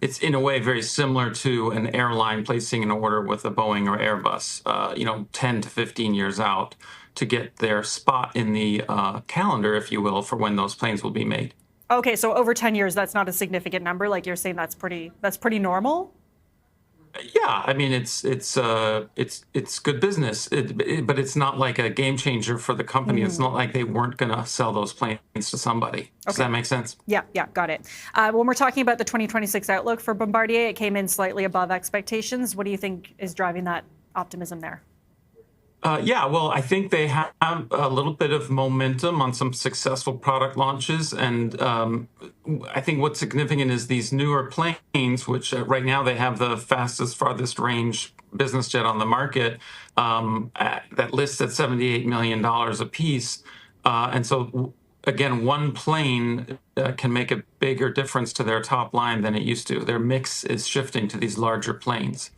It's in a way very similar to an airline placing an order with a Boeing or Airbus, 10 to 15 years out to get their spot in the calendar, if you will, for when those planes will be made. Okay, so over 10 years, that's not a significant number. Like you're saying, that's pretty normal. Yeah, I mean it's good business, but it's not like a game changer for the company. It's not like they weren't going to sell those planes to somebody. Does that make sense? Yeah, got it. When we're talking about the 2026 outlook for Bombardier, it came in slightly above expectations. What do you think is driving that optimism there? Well, I think they have a little bit of momentum on some successful product launches. And I think what's significant is these newer planes, which right now they have the fastest, farthest range business jet on the market that lists at $78 million a piece. And so, again, one plane can make a bigger difference to their top line than it used to. Their mix is shifting to these larger planes.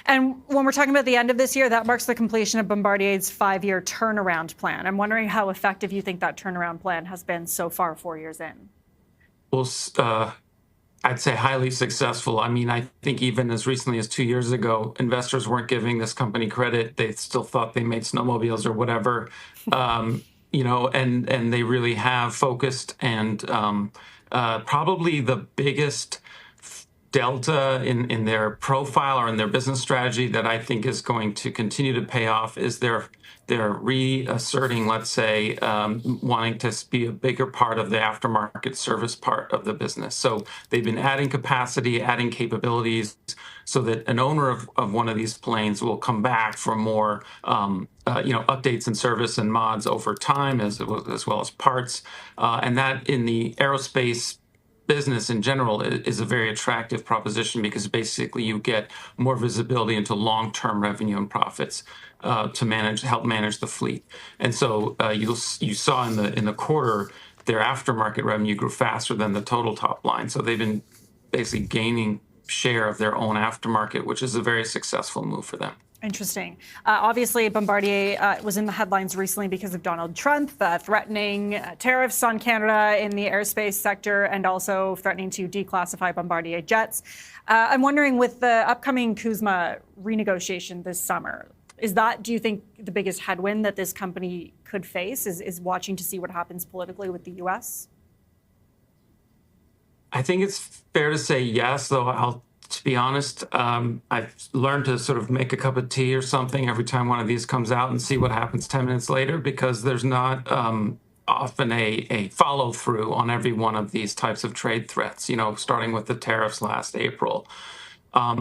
And when we're talking about the end of this year, that marks the completion of Bombardier's 5-year turnaround plan. I'm wondering how effective you think that turnaround plan has been so far 4 years in. Well, I'd say highly successful. I mean, I think even as recently as 2 years ago, investors weren't giving this company credit. They still thought they made snowmobiles or whatever, and they really have focused. And probably the biggest delta in their profile or in their business strategy that I think is going to continue to pay off is they're reasserting, let's say, wanting to be a bigger part of the aftermarket service part of the business. So they've been adding capacity, adding capabilities, so that an owner of one of these planes will come back for more, updates and service and mods over time, as well as parts, and that in the aerospace business in general is a very attractive proposition because basically you get more visibility into long-term revenue and profits to help manage the fleet. And so you saw in the quarter their aftermarket revenue grew faster than the total top line. So they've been basically gaining share of their own aftermarket, which is a very successful move for them. Interesting. Obviously, Bombardier was in the headlines recently because of Donald Trump threatening tariffs on Canada in the aerospace sector and also threatening to declassify Bombardier jets. I'm wondering, with the upcoming CUSMA renegotiation this summer, do you think the biggest headwind that this company could face is watching to see what happens politically with the U.S.? I think it's fair to say yes, though to be honest, I've learned to sort of make a cup of tea or something every time one of these comes out and see what happens 10 minutes later, because there's not often a follow through on every one of these types of trade threats, starting with the tariffs last April.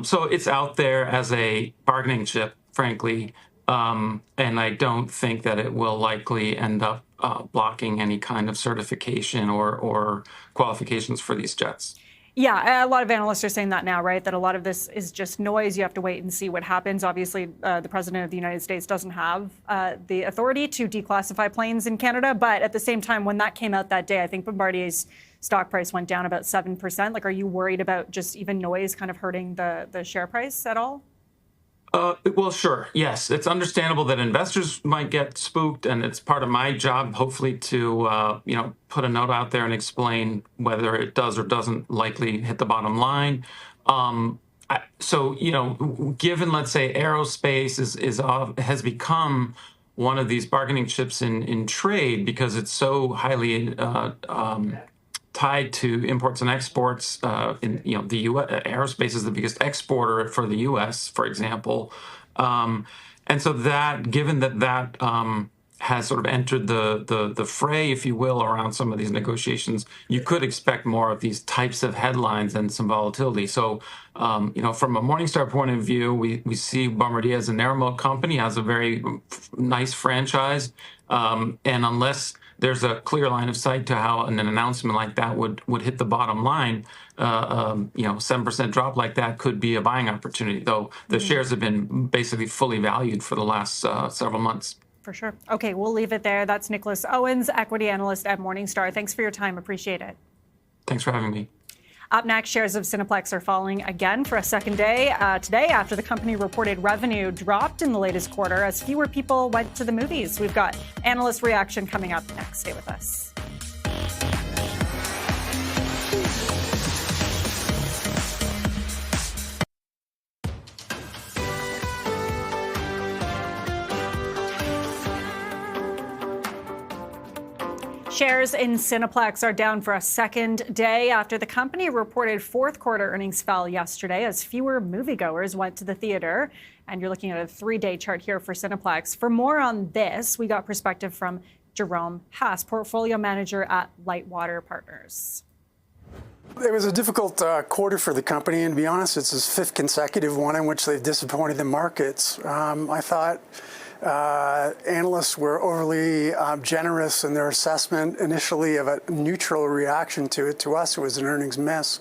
So it's out there as a bargaining chip, frankly, and I don't think that it will likely end up blocking any kind of certification or qualifications for these jets. Yeah, a lot of analysts are saying that now, right? That a lot of this is just noise. You have to wait and see what happens. Obviously, the president of the United States doesn't have the authority to declassify planes in Canada. But at the same time, when that came out that day, I think Bombardier's stock price went down about 7%. Like, are you worried about just even noise kind of hurting the share price at all? Well, sure. Yes, it's understandable that investors might get spooked, and it's part of my job, hopefully, to put a note out there and explain whether it does or doesn't likely hit the bottom line. Given, let's say, aerospace has become one of these bargaining chips in trade because it's so highly tied to imports and exports. The U.S. aerospace is the biggest exporter for the U.S., for example, and so that, given that has sort of entered the fray, if you will, around some of these negotiations, you could expect more of these types of headlines and some volatility. So, from a Morningstar point of view, we see Bombardier as an aero company, has a very nice franchise, and unless there's a clear line of sight to how an announcement like that would hit the bottom line, 7% drop like that could be a buying opportunity, though the shares have been basically fully valued for the last several months. For sure. Okay, we'll leave it there. That's Nicholas Owens, equity analyst at Morningstar. Thanks for your time. Appreciate it. Thanks for having me. Up next, shares of Cineplex are falling again for a second day today after the company reported revenue dropped in the latest quarter as fewer people went to the movies. We've got analyst reaction coming up next. Stay with us. Shares in Cineplex are down for a second day after the company reported fourth quarter earnings fell yesterday as fewer moviegoers went to the theater. And you're looking at a 3-day chart here for Cineplex. For more on this, we got perspective from Jerome Haas, portfolio manager at Lightwater Partners. It was a difficult quarter for the company, and to be honest, it's its fifth consecutive one in which they've disappointed the markets. I thought analysts were overly generous in their assessment initially of a neutral reaction to it. To us, it was an earnings miss.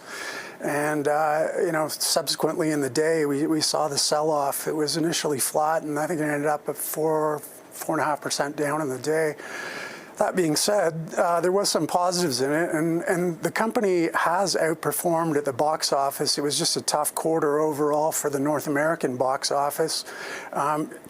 And, subsequently in the day, we saw the sell-off. It was initially flat, and I think it ended up at 4.5% down in the day. That being said, there was some positives in it, and the company has outperformed at the box office. It was just a tough quarter overall for the North American box office.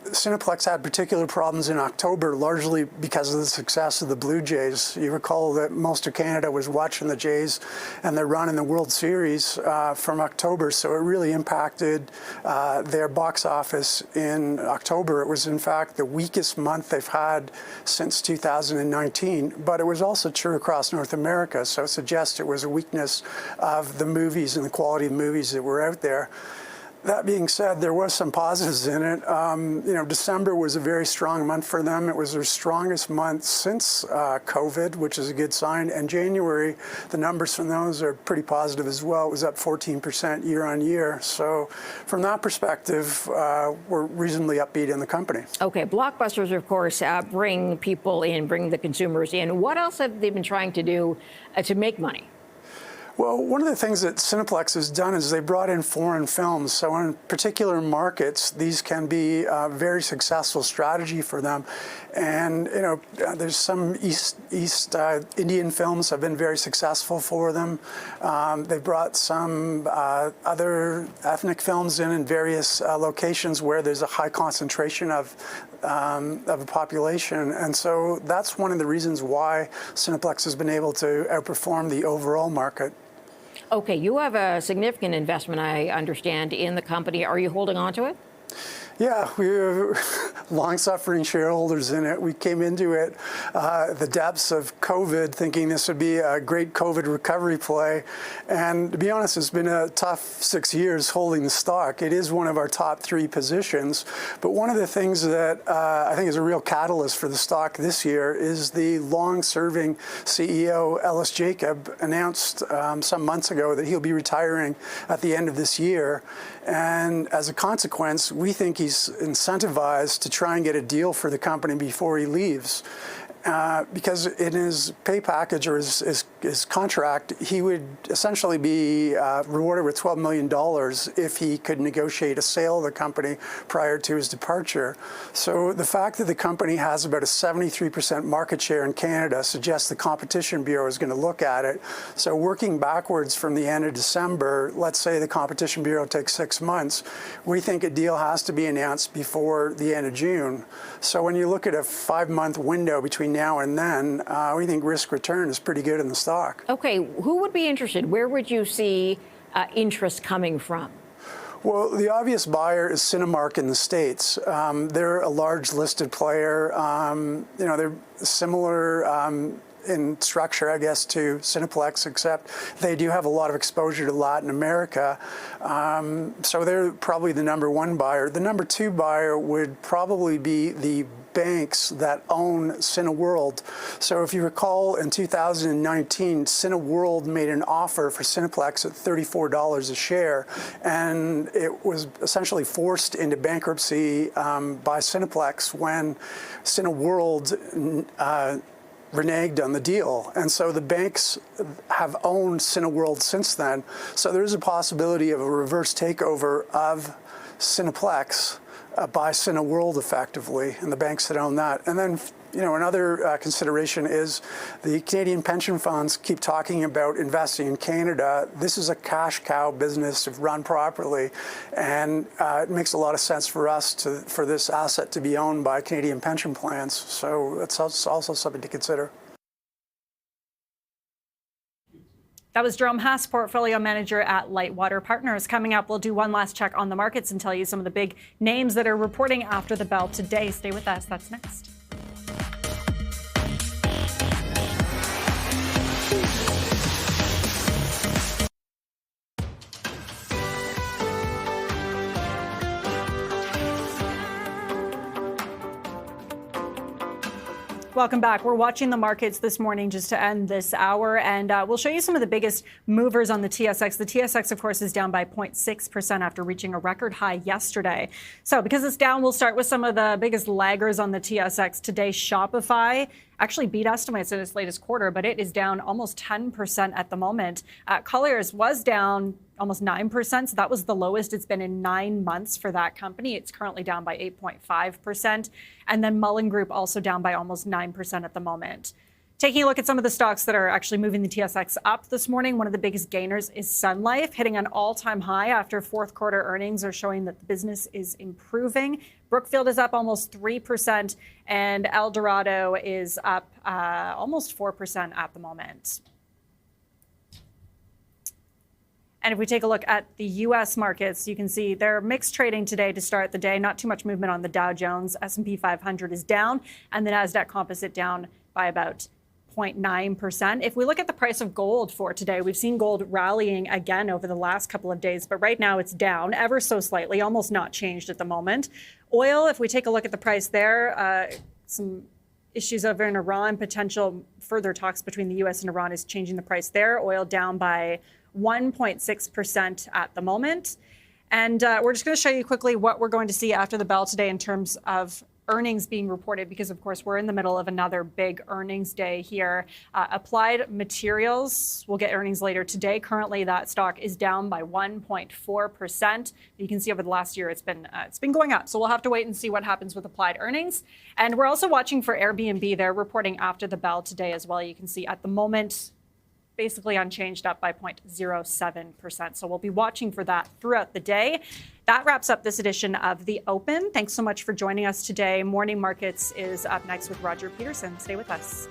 Cineplex had particular problems in October, largely because of the success of the Blue Jays. You recall that most of Canada was watching the Jays and their run in the World Series from October, so it really impacted their box office in October. It was, in fact, the weakest month they've had since 2019, but it was also true across North America, so it suggests it was a weakness of the movies and the quality of movies that were out there. That being said, there was some positives in it. December was a very strong month for them. It was their strongest month since COVID, which is a good sign. And January, the numbers from those are pretty positive as well. It was up 14% year on year. So from that perspective, we're reasonably upbeat in the company. Okay, blockbusters, of course, bring people in, bring the consumers in. What else have they been trying to do to make money? Well, one of the things that Cineplex has done is they brought in foreign films. So in particular markets, these can be a very successful strategy for them. And, there's some East Indian films have been very successful for them. They brought some other ethnic films in various locations where there's a high concentration of a population. And so that's one of the reasons why Cineplex has been able to outperform the overall market. Okay, you have a significant investment, I understand, in the company. Are you holding on to it? Yeah, we were long-suffering shareholders in it. We came into it the depths of COVID thinking this would be a great COVID recovery play. And to be honest, it's been a tough 6 years holding the stock. It is one of our top 3 positions. But one of the things that I think is a real catalyst for the stock this year is the long-serving CEO, Ellis Jacob, announced some months ago that he'll be retiring at the end of this year. And as a consequence, we think he's incentivized to try and get a deal for the company before he leaves. Because in his pay package or his contract, he would essentially be rewarded with $12 million if he could negotiate a sale of the company prior to his departure. So the fact that the company has about a 73% market share in Canada suggests the Competition Bureau is going to look at it. So working backwards from the end of December, let's say the Competition Bureau takes 6 months, we think a deal has to be announced before the end of June. So when you look at a 5-month window between now and then, we think risk return is pretty good in the stock. Okay, who would be interested? Where would you see interest coming from? Well, the obvious buyer is Cinemark in the States. They're a large listed player. They're similar in structure, I guess, to Cineplex, except they do have a lot of exposure to Latin America. So they're probably the number 1 buyer. The number 2 buyer would probably be the banks that own Cineworld. So if you recall, in 2019, Cineworld made an offer for Cineplex at $34 a share, and it was essentially forced into bankruptcy by Cineplex when Cineworld reneged on the deal. And so the banks have owned Cineworld since then. So there's a possibility of a reverse takeover of Cineplex by Cineworld effectively, and the banks that own that. And then, another consideration is the Canadian pension funds keep talking about investing in Canada. This is a cash cow business if run properly, and it makes a lot of sense for us for this asset to be owned by Canadian pension plans. So it's also something to consider. That was Jerome Haas, portfolio manager at Lightwater Partners. Coming up, we'll do one last check on the markets and tell you some of the big names that are reporting after the bell today. Stay with us. That's next. Welcome back. We're watching the markets this morning just to end this hour, and we'll show you some of the biggest movers on the TSX. The TSX, of course, is down by 0.6% after reaching a record high yesterday. So because it's down, we'll start with some of the biggest laggers on the TSX today. Shopify actually beat estimates in its latest quarter, but it is down almost 10% at the moment. Colliers was down almost 9%, so that was the lowest it's been in 9 months for that company. It's currently down by 8.5%. And then Mullen Group also down by almost 9% at the moment. Taking a look at some of the stocks that are actually moving the TSX up this morning, one of the biggest gainers is Sun Life, hitting an all-time high after fourth quarter earnings are showing that the business is improving. Brookfield is up almost 3%, and Eldorado is up almost 4% at the moment. And if we take a look at the U.S. markets, you can see they're mixed trading today to start the day. Not too much movement on the Dow Jones. S&P 500 is down, and the Nasdaq Composite down by about 0.9%. If we look at the price of gold for today, we've seen gold rallying again over the last couple of days, but right now it's down ever so slightly, almost not changed at the moment. Oil, if we take a look at the price there, some issues over in Iran, potential further talks between the U.S. and Iran is changing the price there. Oil down by 1.6% at the moment. And we're just going to show you quickly what we're going to see after the bell today in terms of earnings being reported, because of course we're in the middle of another big earnings day here. Applied Materials will get earnings later today. Currently that stock is down by 1.4%. You can see over the last year it's been going up. So we'll have to wait and see what happens with Applied earnings. And we're also watching for Airbnb. They're reporting after the bell today as well. You can see at the moment basically unchanged, up by 0.07%. So we'll be watching for that throughout the day. That wraps up this edition of The Open. Thanks so much for joining us today. Morning Markets is up next with Roger Peterson. Stay with us.